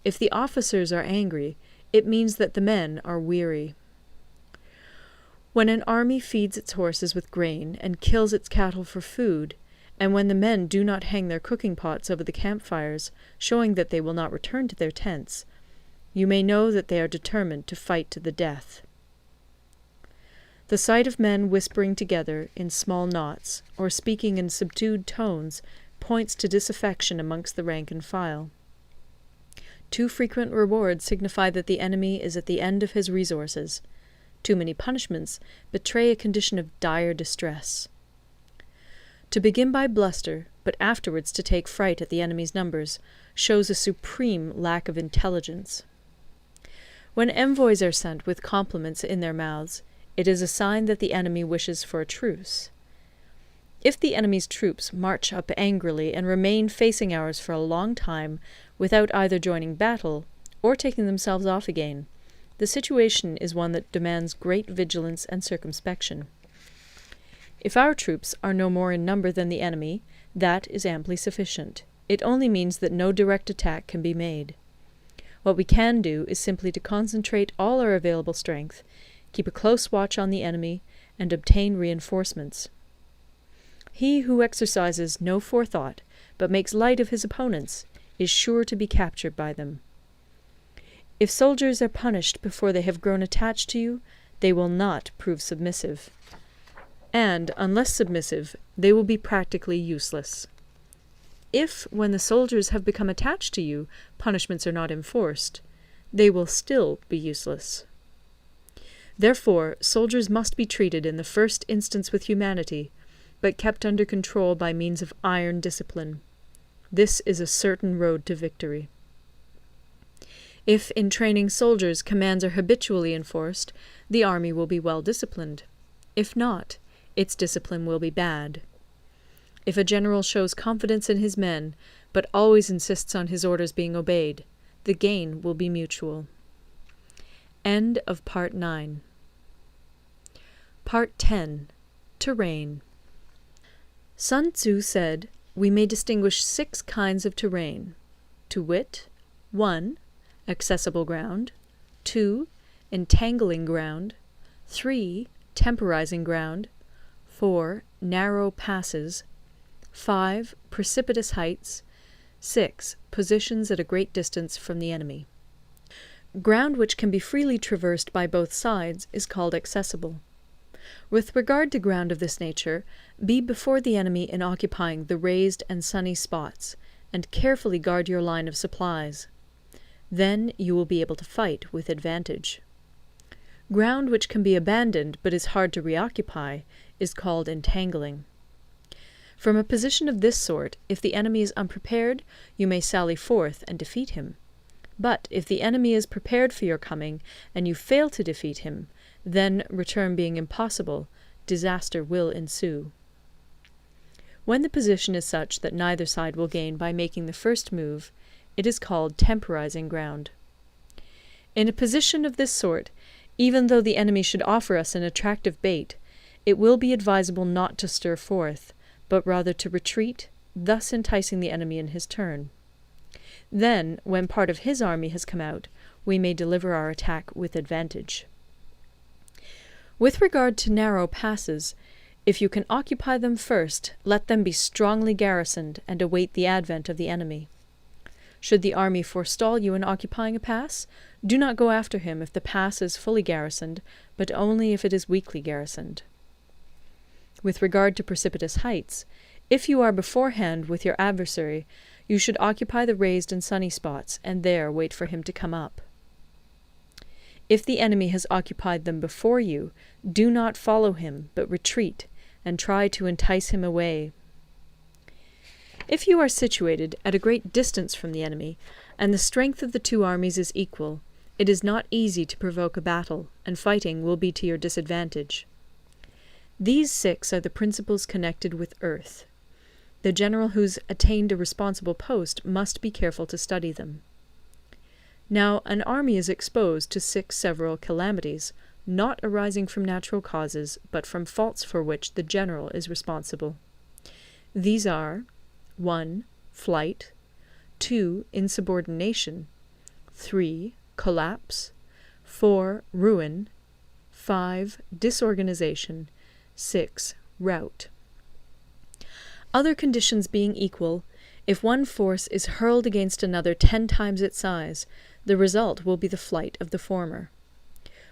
If the officers are angry, it means that the men are weary. When an army feeds its horses with grain and kills its cattle for food, and when the men do not hang their cooking pots over the campfires, showing that they will not return to their tents, you may know that they are determined to fight to the death. The sight of men whispering together in small knots, or speaking in subdued tones, points to disaffection amongst the rank and file. Too frequent rewards signify that the enemy is at the end of his resources. Too many punishments betray a condition of dire distress. To begin by bluster, but afterwards to take fright at the enemy's numbers, shows a supreme lack of intelligence. When envoys are sent with compliments in their mouths, it is a sign that the enemy wishes for a truce. If the enemy's troops march up angrily and remain facing ours for a long time without either joining battle or taking themselves off again, the situation is one that demands great vigilance and circumspection. If our troops are no more in number than the enemy, that is amply sufficient. It only means that no direct attack can be made. What we can do is simply to concentrate all our available strength, keep a close watch on the enemy, and obtain reinforcements. He who exercises no forethought, but makes light of his opponents, is sure to be captured by them. If soldiers are punished before they have grown attached to you, they will not prove submissive. And, unless submissive, they will be practically useless. If, when the soldiers have become attached to you, punishments are not enforced, they will still be useless. Therefore, soldiers must be treated in the first instance with humanity, but kept under control by means of iron discipline. This is a certain road to victory. If in training soldiers commands are habitually enforced, the army will be well disciplined. If not, its discipline will be bad. If a general shows confidence in his men, but always insists on his orders being obeyed, the gain will be mutual. End of Part 9. Part 10. Terrain. Sun Tzu said, we may distinguish 6 kinds of terrain, to wit, 1. Accessible ground, 2. Entangling ground, 3. Temporizing ground, 4. Narrow passes, 5. Precipitous heights, 6. Positions at a great distance from the enemy. Ground which can be freely traversed by both sides is called accessible. With regard to ground of this nature, be before the enemy in occupying the raised and sunny spots, and carefully guard your line of supplies. Then you will be able to fight with advantage. Ground which can be abandoned but is hard to reoccupy is called entangling. From a position of this sort, if the enemy is unprepared, you may sally forth and defeat him. But if the enemy is prepared for your coming, and you fail to defeat him, then, return being impossible, disaster will ensue. When the position is such that neither side will gain by making the first move, it is called temporizing ground. In a position of this sort, even though the enemy should offer us an attractive bait, it will be advisable not to stir forth, but rather to retreat, thus enticing the enemy in his turn. Then, when part of his army has come out, we may deliver our attack with advantage. With regard to narrow passes, if you can occupy them first, let them be strongly garrisoned and await the advent of the enemy. Should the army forestall you in occupying a pass, do not go after him if the pass is fully garrisoned, but only if it is weakly garrisoned. With regard to precipitous heights, if you are beforehand with your adversary, you should occupy the raised and sunny spots, and there wait for him to come up. If the enemy has occupied them before you, do not follow him, but retreat, and try to entice him away. If you are situated at a great distance from the enemy, and the strength of the two armies is equal, it is not easy to provoke a battle, and fighting will be to your disadvantage. These 6 are the principles connected with earth. The general who's attained a responsible post must be careful to study them. Now, an army is exposed to 6 several calamities, not arising from natural causes, but from faults for which the general is responsible. These are 1. Flight, 2. Insubordination, 3. Collapse, 4. Ruin, 5. Disorganization, 6. Rout. Other conditions being equal, if one force is hurled against another 10 times its size, the result will be the flight of the former.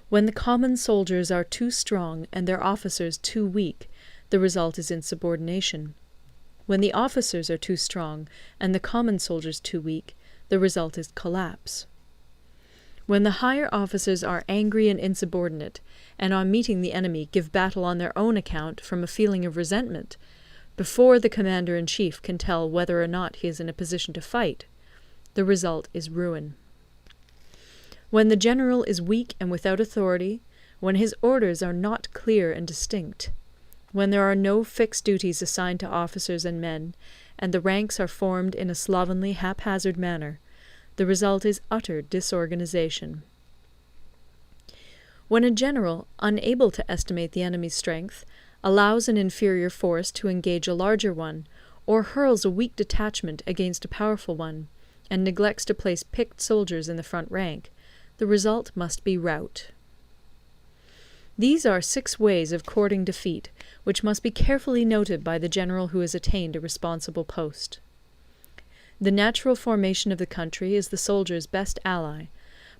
When the common soldiers are too strong and their officers too weak, the result is insubordination. When the officers are too strong and the common soldiers too weak, the result is collapse. When the higher officers are angry and insubordinate, and on meeting the enemy give battle on their own account from a feeling of resentment, before the commander-in-chief can tell whether or not he is in a position to fight, the result is ruin. When the general is weak and without authority, when his orders are not clear and distinct, when there are no fixed duties assigned to officers and men, and the ranks are formed in a slovenly, haphazard manner, the result is utter disorganization. When a general, unable to estimate the enemy's strength, allows an inferior force to engage a larger one, or hurls a weak detachment against a powerful one, and neglects to place picked soldiers in the front rank, the result must be rout. These are 6 ways of courting defeat, which must be carefully noted by the general who has attained a responsible post. The natural formation of the country is the soldier's best ally,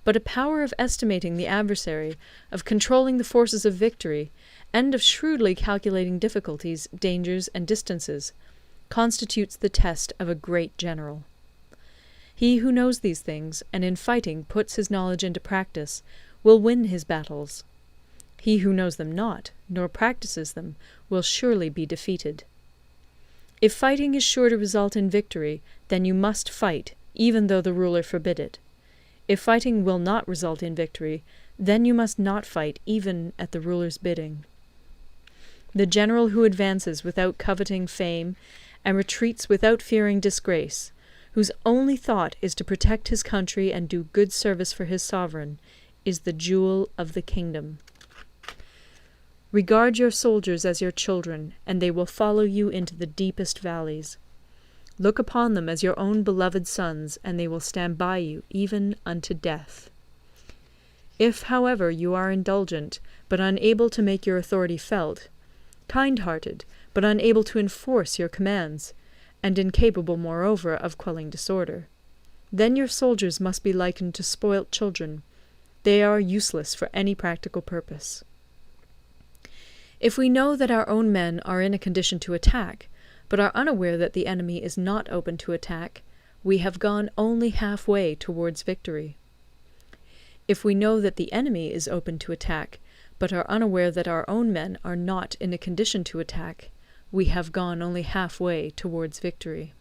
but a power of estimating the adversary, of controlling the forces of victory, and of shrewdly calculating difficulties, dangers, and distances, constitutes the test of a great general. He who knows these things, and in fighting puts his knowledge into practice, will win his battles. He who knows them not, nor practices them, will surely be defeated. If fighting is sure to result in victory, then you must fight, even though the ruler forbid it. If fighting will not result in victory, then you must not fight even at the ruler's bidding. The general who advances without coveting fame, and retreats without fearing disgrace, whose only thought is to protect his country and do good service for his sovereign, is the jewel of the kingdom. Regard your soldiers as your children, and they will follow you into the deepest valleys. Look upon them as your own beloved sons, and they will stand by you even unto death. If, however, you are indulgent, but unable to make your authority felt, kind-hearted, but unable to enforce your commands, and incapable, moreover, of quelling disorder, then your soldiers must be likened to spoilt children. They are useless for any practical purpose. If we know that our own men are in a condition to attack, but are unaware that the enemy is not open to attack, we have gone only half-way towards victory. If we know that the enemy is open to attack, but are unaware that our own men are not in a condition to attack, we have gone only half-way towards victory.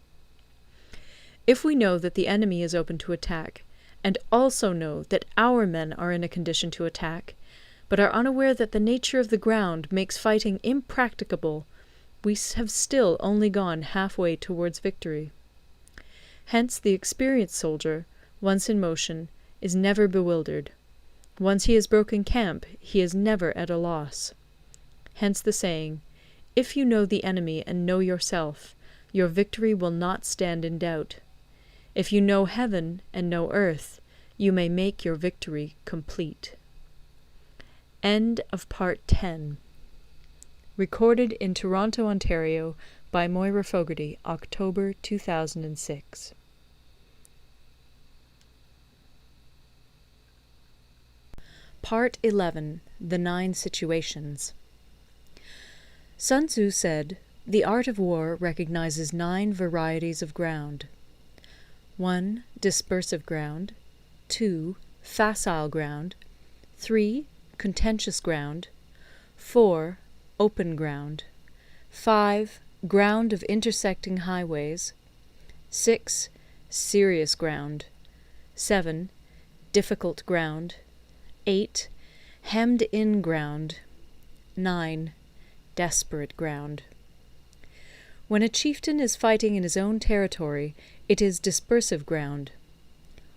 If we know that the enemy is open to attack, and also know that our men are in a condition to attack, but are unaware that the nature of the ground makes fighting impracticable, we have still only gone half-way towards victory. Hence the experienced soldier, once in motion, is never bewildered. Once he has broken camp, he is never at a loss. Hence the saying, "If you know the enemy and know yourself, your victory will not stand in doubt. If you know heaven and know earth, you may make your victory complete." End of Part 10. Recorded in Toronto, Ontario by Moira Fogarty, October 2006. Part 11. The 9 Situations. Sun Tzu said, "The art of war recognizes 9 varieties of ground. 1. Dispersive ground. 2. Facile ground. 3. Contentious ground. 4. Open ground. 5. Ground of intersecting highways. 6. Serious ground. 7. Difficult ground. 8. Hemmed-in ground. 9. Desperate ground. When a chieftain is fighting in his own territory, it is dispersive ground.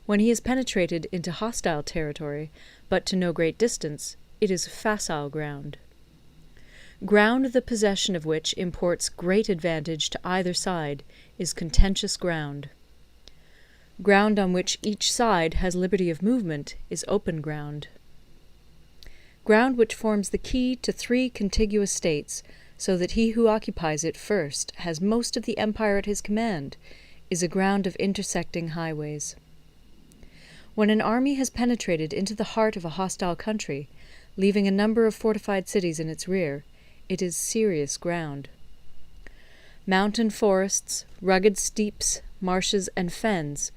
When he has penetrated into hostile territory, but to no great distance, it is facile ground. Ground the possession of which imports great advantage to either side is contentious ground. Ground on which each side has liberty of movement is open ground. Ground which forms the key to 3 contiguous states, so that he who occupies it first has most of the empire at his command, is a ground of intersecting highways. When an army has penetrated into the heart of a hostile country, leaving a number of fortified cities in its rear, it is serious ground. Mountain forests, rugged steeps, marshes, and fens,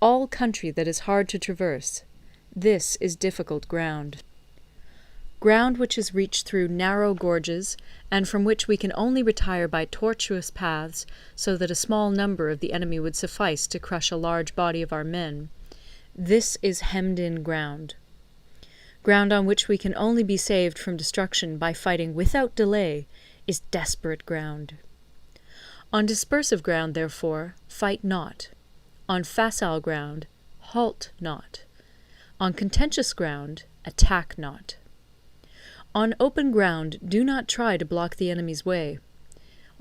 all country that is hard to traverse, this is difficult ground. Ground which is reached through narrow gorges, and from which we can only retire by tortuous paths, so that a small number of the enemy would suffice to crush a large body of our men, this is hemmed-in ground. Ground on which we can only be saved from destruction by fighting without delay is desperate ground. On dispersive ground, therefore, fight not. On facile ground, halt not. On contentious ground, attack not. On open ground, do not try to block the enemy's way.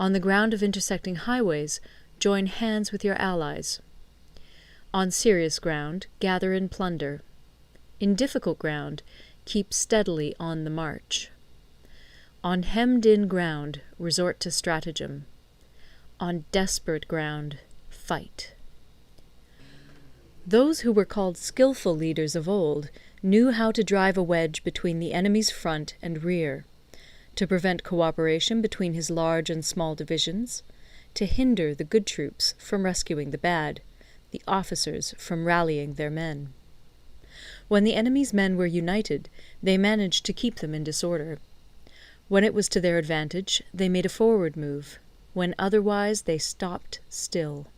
On the ground of intersecting highways, join hands with your allies. On serious ground, gather in plunder. In difficult ground, keep steadily on the march. On hemmed-in ground, resort to stratagem. On desperate ground, fight. Those who were called skilful leaders of old knew how to drive a wedge between the enemy's front and rear, to prevent cooperation between his large and small divisions, to hinder the good troops from rescuing the bad, the officers from rallying their men. When the enemy's men were united, they managed to keep them in disorder. When it was to their advantage, they made a forward move. When otherwise, they stopped still.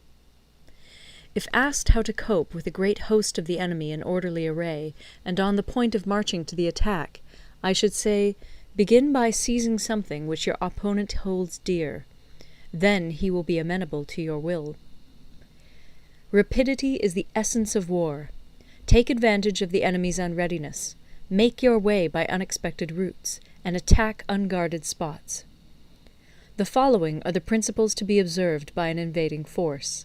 If asked how to cope with a great host of the enemy in orderly array, and on the point of marching to the attack, I should say, begin by seizing something which your opponent holds dear. Then he will be amenable to your will. Rapidity is the essence of war. Take advantage of the enemy's unreadiness. Make your way by unexpected routes, and attack unguarded spots. The following are the principles to be observed by an invading force.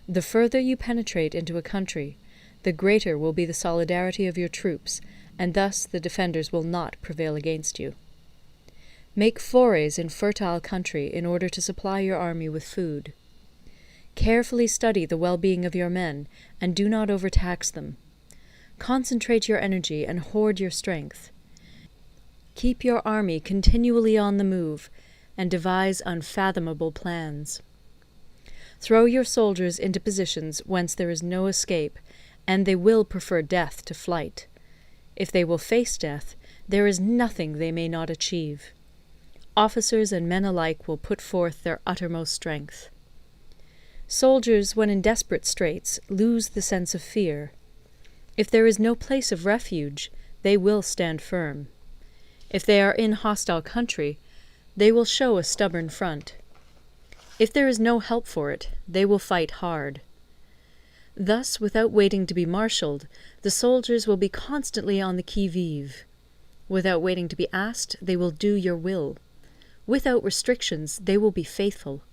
The further you penetrate into a country, the greater will be the solidarity of your troops, and thus the defenders will not prevail against you. Make forays in fertile country in order to supply your army with food. Carefully study the well-being of your men, and do not overtax them. Concentrate your energy and hoard your strength. Keep your army continually on the move, and devise unfathomable plans. Throw your soldiers into positions whence there is no escape, and they will prefer death to flight. If they will face death, there is nothing they may not achieve. Officers and men alike will put forth their uttermost strength. Soldiers, when in desperate straits, lose the sense of fear. If there is no place of refuge, they will stand firm. If they are in hostile country, they will show a stubborn front. If there is no help for it, they will fight hard. Thus, without waiting to be marshalled, the soldiers will be constantly on the qui-vive. Without waiting to be asked, they will do your will. Without restrictions, they will be faithful.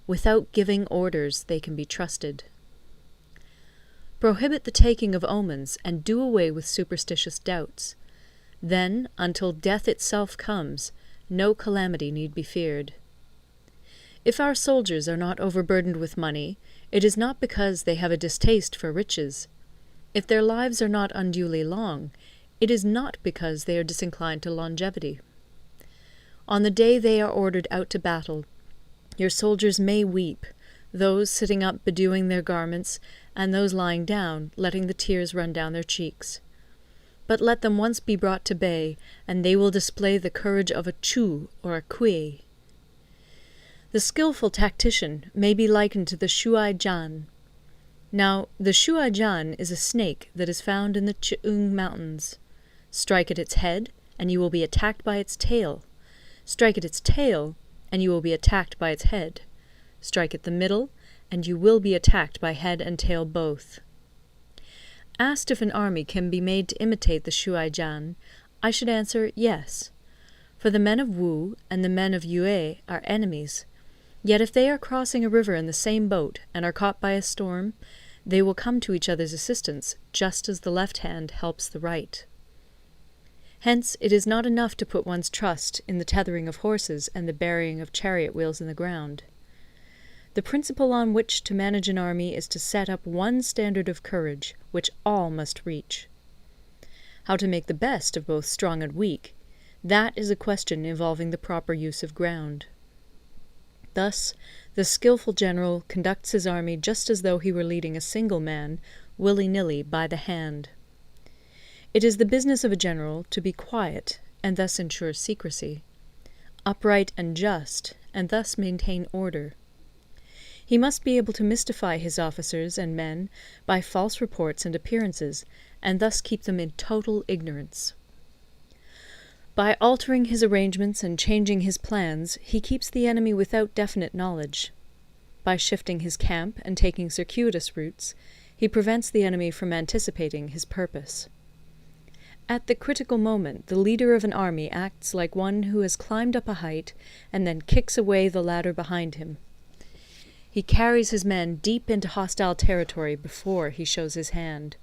Without giving orders, they can be trusted. Prohibit the taking of omens, and do away with superstitious doubts. Then, until death itself comes, no calamity need be feared. If our soldiers are not overburdened with money, it is not because they have a distaste for riches. If their lives are not unduly long, it is not because they are disinclined to longevity. On the day they are ordered out to battle, your soldiers may weep, those sitting up bedewing their garments, and those lying down, letting the tears run down their cheeks. But let them once be brought to bay, and they will display the courage of a Chu or a Kui. The skilful tactician may be likened to the Shuai-jan. Now, the Shuai-jan is a snake that is found in the Ch'ung Mountains. Strike at its head, and you will be attacked by its tail. Strike at its tail, and you will be attacked by its head. Strike at the middle, and you will be attacked by head and tail both. Asked if an army can be made to imitate the Shuai-jan, I should answer yes. For the men of Wu and the men of Yue are enemies. Yet if they are crossing a river in the same boat and are caught by a storm, they will come to each other's assistance, just as the left hand helps the right. Hence it is not enough to put one's trust in the tethering of horses and the burying of chariot wheels in the ground. The principle on which to manage an army is to set up one standard of courage, which all must reach. How to make the best of both strong and weak, that is a question involving the proper use of ground. Thus, the skilful general conducts his army just as though he were leading a single man, willy-nilly, by the hand. It is the business of a general to be quiet, and thus ensure secrecy, upright and just, and thus maintain order. He must be able to mystify his officers and men by false reports and appearances, and thus keep them in total ignorance. By altering his arrangements and changing his plans, he keeps the enemy without definite knowledge. By shifting his camp and taking circuitous routes, he prevents the enemy from anticipating his purpose. At the critical moment, the leader of an army acts like one who has climbed up a height and then kicks away the ladder behind him. He carries his men deep into hostile territory before he shows his hand.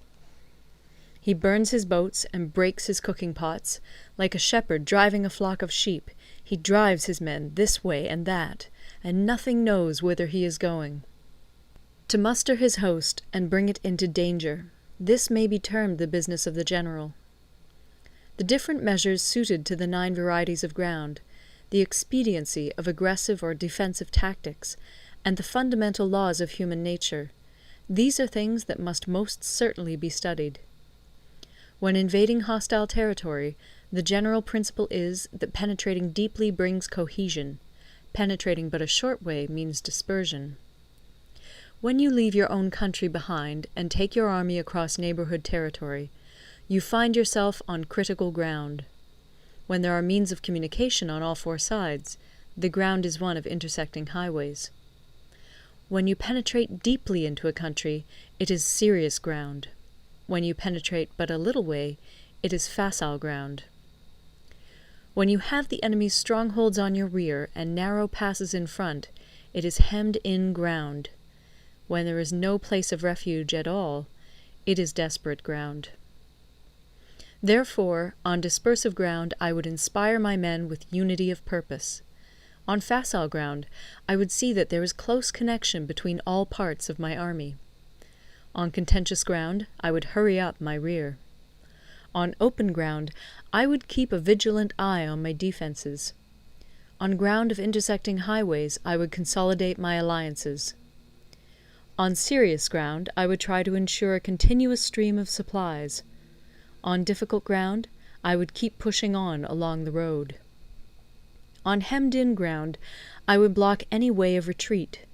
He burns his boats and breaks his cooking pots. Like a shepherd driving a flock of sheep, he drives his men this way and that, and nothing knows whither he is going. To muster his host and bring it into danger, this may be termed the business of the general. The different measures suited to the 9 varieties of ground, the expediency of aggressive or defensive tactics, and the fundamental laws of human nature, these are things that must most certainly be studied. When invading hostile territory, the general principle is that penetrating deeply brings cohesion. Penetrating but a short way means dispersion. When you leave your own country behind and take your army across neighborhood territory, you find yourself on critical ground. When there are means of communication on all 4 sides, the ground is one of intersecting highways. When you penetrate deeply into a country, it is serious ground. When you penetrate but a little way, it is facile ground. When you have the enemy's strongholds on your rear and narrow passes in front, it is hemmed-in ground. When there is no place of refuge at all, it is desperate ground. Therefore, on dispersive ground I would inspire my men with unity of purpose. On facile ground, I would see that there is close connection between all parts of my army. On contentious ground, I would hurry up my rear. On open ground, I would keep a vigilant eye on my defences. On ground of intersecting highways, I would consolidate my alliances. On serious ground, I would try to ensure a continuous stream of supplies. On difficult ground, I would keep pushing on along the road. On hemmed-in ground, I would block any way of retreat.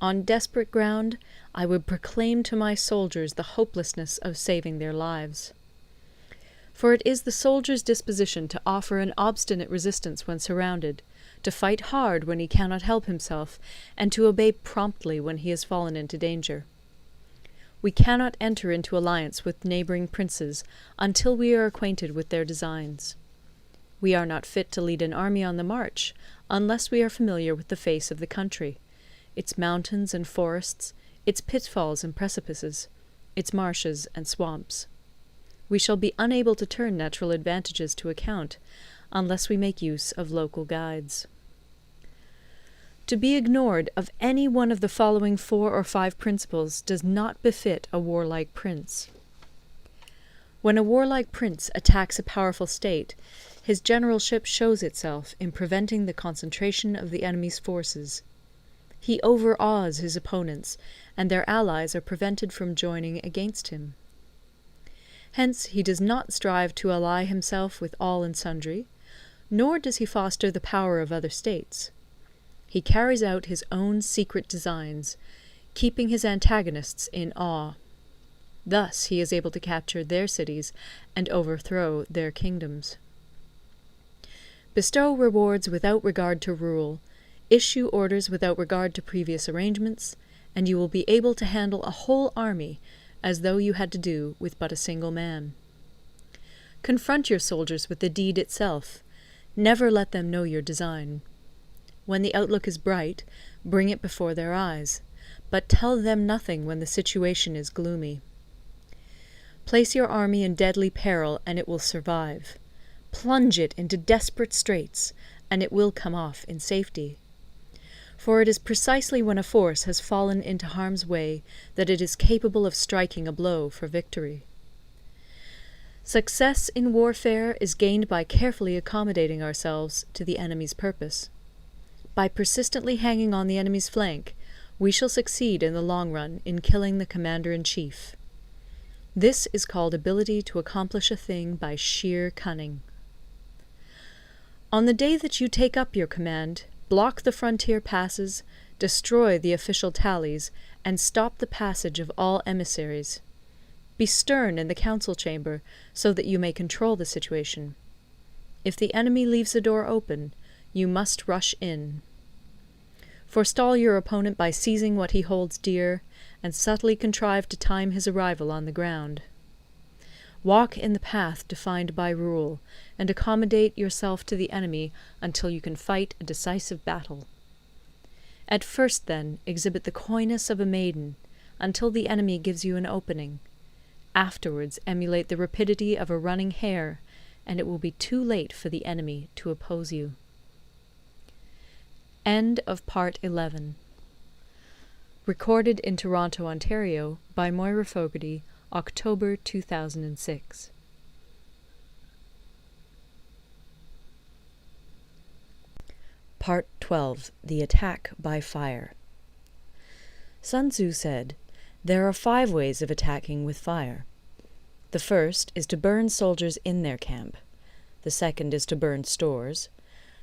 On desperate ground, I would proclaim to my soldiers the hopelessness of saving their lives. For it is the soldier's disposition to offer an obstinate resistance when surrounded, to fight hard when he cannot help himself, and to obey promptly when he has fallen into danger. We cannot enter into alliance with neighbouring princes until we are acquainted with their designs. We are not fit to lead an army on the march unless we are familiar with the face of the country, its mountains and forests, its pitfalls and precipices, its marshes and swamps. We shall be unable to turn natural advantages to account unless we make use of local guides. To be ignored of any one of the following 4 or 5 principles does not befit a warlike prince. When a warlike prince attacks a powerful state, his generalship shows itself in preventing the concentration of the enemy's forces. He overawes his opponents, and their allies are prevented from joining against him. Hence he does not strive to ally himself with all and sundry, nor does he foster the power of other states. He carries out his own secret designs, keeping his antagonists in awe. Thus he is able to capture their cities and overthrow their kingdoms. Bestow rewards without regard to rule, issue orders without regard to previous arrangements, and you will be able to handle a whole army as though you had to do with but a single man. Confront your soldiers with the deed itself. Never let them know your design. When the outlook is bright, bring it before their eyes, but tell them nothing when the situation is gloomy. Place your army in deadly peril, and it will survive. Plunge it into desperate straits, and it will come off in safety. For it is precisely when a force has fallen into harm's way that it is capable of striking a blow for victory. Success in warfare is gained by carefully accommodating ourselves to the enemy's purpose. By persistently hanging on the enemy's flank, we shall succeed in the long run in killing the commander-in-chief. This is called ability to accomplish a thing by sheer cunning. On the day that you take up your command, block the frontier passes, destroy the official tallies, and stop the passage of all emissaries. Be stern in the council chamber so that you may control the situation. If the enemy leaves the door open, you must rush in. Forestall your opponent by seizing what he holds dear, and subtly contrive to time his arrival on the ground. Walk in the path defined by rule, and accommodate yourself to the enemy until you can fight a decisive battle. At first, then, exhibit the coyness of a maiden, until the enemy gives you an opening. Afterwards emulate the rapidity of a running hare, and it will be too late for the enemy to oppose you. End of Part 11. Recorded in Toronto, Ontario, by Moira Fogarty, October 2006. Part 12. The Attack by Fire. Sun Tzu said, "There are 5 ways of attacking with fire. The first is to burn soldiers in their camp. The second is to burn stores.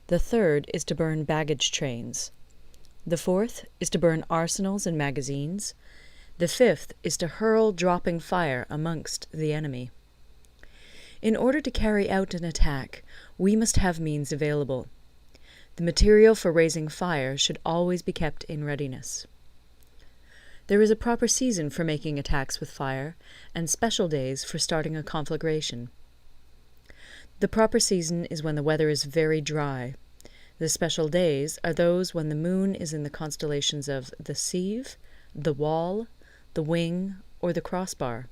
The third is to burn baggage trains. The fourth is to burn arsenals and magazines. The fifth is to hurl dropping fire amongst the enemy." In order to carry out an attack, we must have means available. The material for raising fire should always be kept in readiness. There is a proper season for making attacks with fire, and special days for starting a conflagration. The proper season is when the weather is very dry. The special days are those when the moon is in the constellations of the Sieve, the Wall, the Wing, or the Crossbar,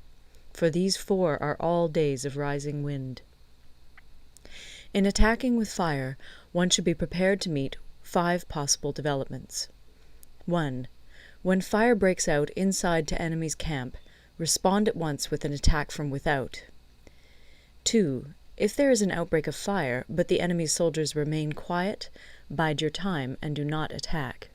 for these 4 are all days of rising wind. In attacking with fire, one should be prepared to meet 5 possible developments. 1. When fire breaks out inside to enemy's camp, respond at once with an attack from without. 2. If there is an outbreak of fire, but the enemy's soldiers remain quiet, bide your time and do not attack.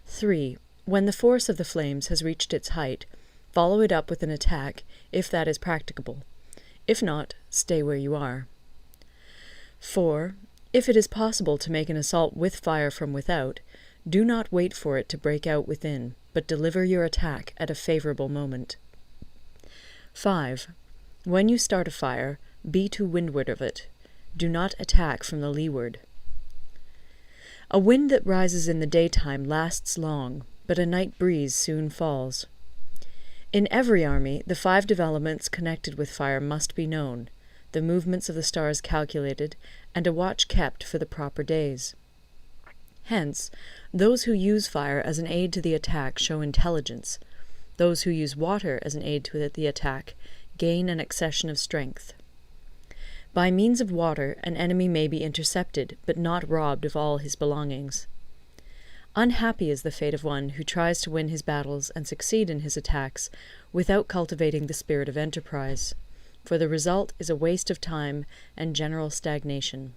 3. When the force of the flames has reached its height, follow it up with an attack, if that is practicable. If not, stay where you are. 4. If it is possible to make an assault with fire from without, do not wait for it to break out within, but deliver your attack at a favorable moment. 5. When you start a fire, be to windward of it. Do not attack from the leeward. A wind that rises in the daytime lasts long, but a night breeze soon falls. In every army, the 5 developments connected with fire must be known, the movements of the stars calculated, and a watch kept for the proper days. Hence, those who use fire as an aid to the attack show intelligence. Those who use water as an aid to the attack gain an accession of strength. By means of water, an enemy may be intercepted, but not robbed of all his belongings. Unhappy is the fate of one who tries to win his battles and succeed in his attacks without cultivating the spirit of enterprise, for the result is a waste of time and general stagnation.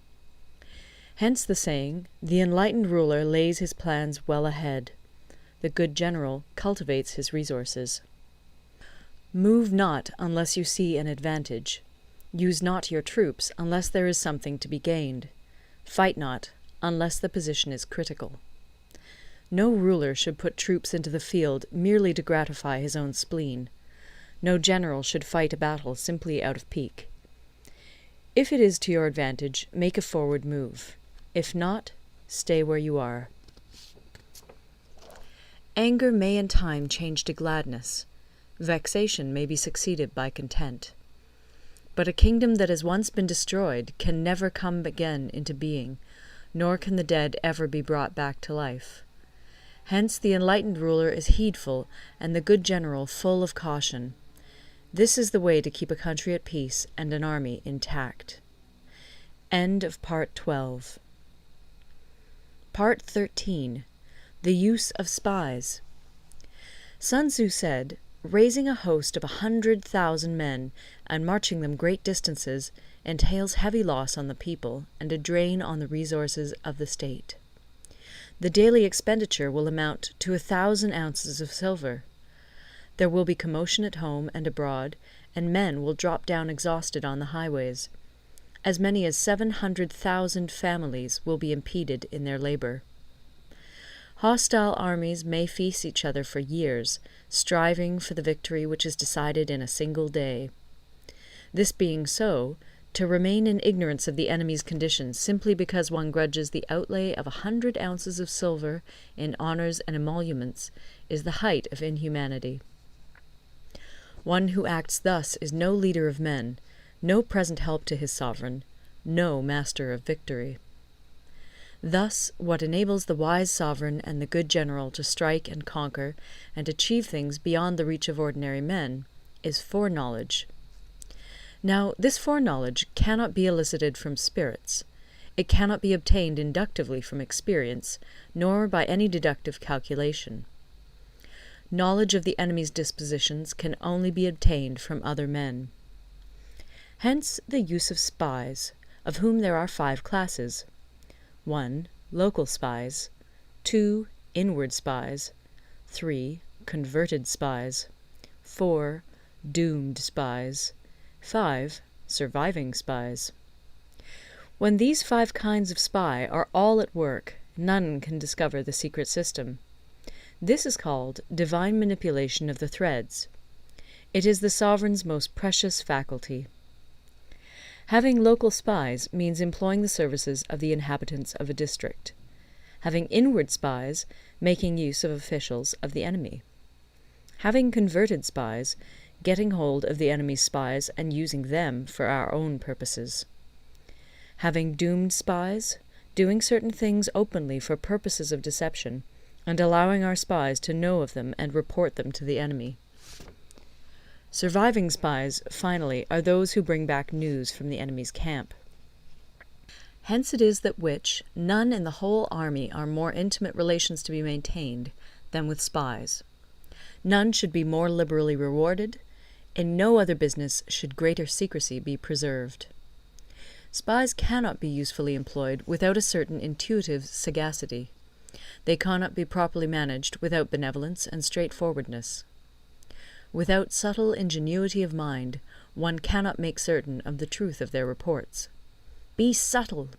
Hence the saying, "The enlightened ruler lays his plans well ahead. The good general cultivates his resources." Move not unless you see an advantage. Use not your troops unless there is something to be gained. Fight not unless the position is critical. No ruler should put troops into the field merely to gratify his own spleen. No general should fight a battle simply out of pique. If it is to your advantage, make a forward move. If not, stay where you are. Anger may in time change to gladness. Vexation may be succeeded by content. But a kingdom that has once been destroyed can never come again into being, nor can the dead ever be brought back to life. Hence the enlightened ruler is heedful, and the good general full of caution. This is the way to keep a country at peace and an army intact. End of Part 12. Part 13. The Use of Spies. Sun Tzu said, "Raising a host of 100,000 men and marching them great distances entails heavy loss on the people and a drain on the resources of the state. The daily expenditure will amount to 1,000 ounces of silver. There will be commotion at home and abroad, and men will drop down exhausted on the highways. As many as 700,000 families will be impeded in their labour. Hostile armies may feast each other for years, striving for the victory which is decided in a single day. This being so, to remain in ignorance of the enemy's conditions simply because one grudges the outlay of 100 ounces of silver in honours and emoluments is the height of inhumanity. One who acts thus is no leader of men, no present help to his sovereign, no master of victory. Thus, what enables the wise sovereign and the good general to strike and conquer and achieve things beyond the reach of ordinary men is foreknowledge. Now, this foreknowledge cannot be elicited from spirits. It cannot be obtained inductively from experience, nor by any deductive calculation. Knowledge of the enemy's dispositions can only be obtained from other men. Hence the use of spies, of whom there are 5 classes. 1. Local spies. 2. Inward spies. 3. Converted spies. 4. Doomed spies. 5. Surviving spies. When these 5 kinds of spy are all at work, none can discover the secret system. This is called divine manipulation of the threads. It is the sovereign's most precious faculty. Having local spies means employing the services of the inhabitants of a district. Having inward spies, making use of officials of the enemy. Having converted spies, getting hold of the enemy's spies and using them for our own purposes. Having doomed spies, doing certain things openly for purposes of deception, and allowing our spies to know of them and report them to the enemy. Surviving spies, finally, are those who bring back news from the enemy's camp. Hence it is that none in the whole army are more intimate relations to be maintained than with spies. None should be more liberally rewarded. In no other business should greater secrecy be preserved. Spies cannot be usefully employed without a certain intuitive sagacity. They cannot be properly managed without benevolence and straightforwardness. Without subtle ingenuity of mind, one cannot make certain of the truth of their reports. Be subtle,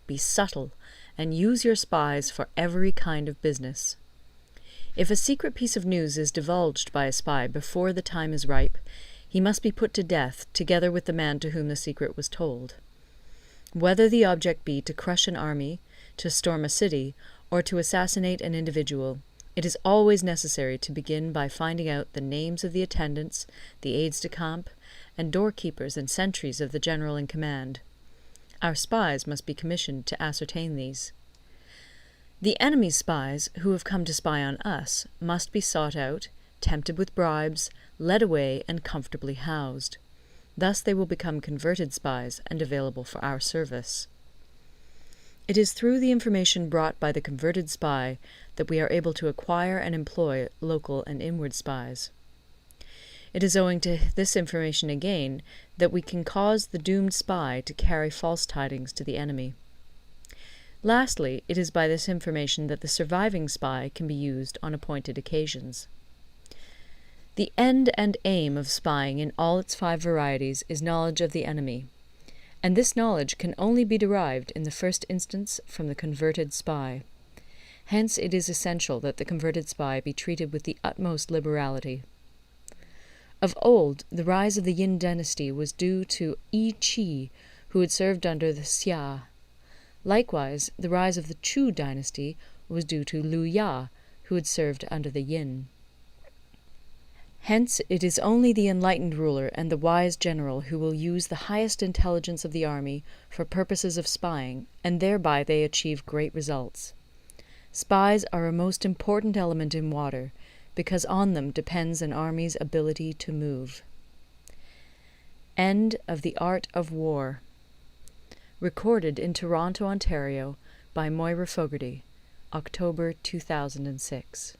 and use your spies for every kind of business. If a secret piece of news is divulged by a spy before the time is ripe, he must be put to death together with the man to whom the secret was told. Whether the object be to crush an army, to storm a city, or to assassinate an individual, it is always necessary to begin by finding out the names of the attendants, the aides-de-camp, and doorkeepers and sentries of the general in command. Our spies must be commissioned to ascertain these. The enemy's spies, who have come to spy on us, must be sought out, tempted with bribes, led away, and comfortably housed. Thus they will become converted spies and available for our service. It is through the information brought by the converted spy that we are able to acquire and employ local and inward spies. It is owing to this information again that we can cause the doomed spy to carry false tidings to the enemy. Lastly, it is by this information that the surviving spy can be used on appointed occasions. The end and aim of spying in all its 5 varieties is knowledge of the enemy, and this knowledge can only be derived in the first instance from the converted spy. Hence it is essential that the converted spy be treated with the utmost liberality. Of old, the rise of the Yin dynasty was due to Yi Qi, who had served under the Xia. Likewise, the rise of the Chu dynasty was due to Lu Ya, who had served under the Yin. Hence it is only the enlightened ruler and the wise general who will use the highest intelligence of the army for purposes of spying, and thereby they achieve great results. Spies are a most important element in water, because on them depends an army's ability to move. End of the Art of War. Recorded in Toronto, Ontario by Moira Fogarty, October 2006.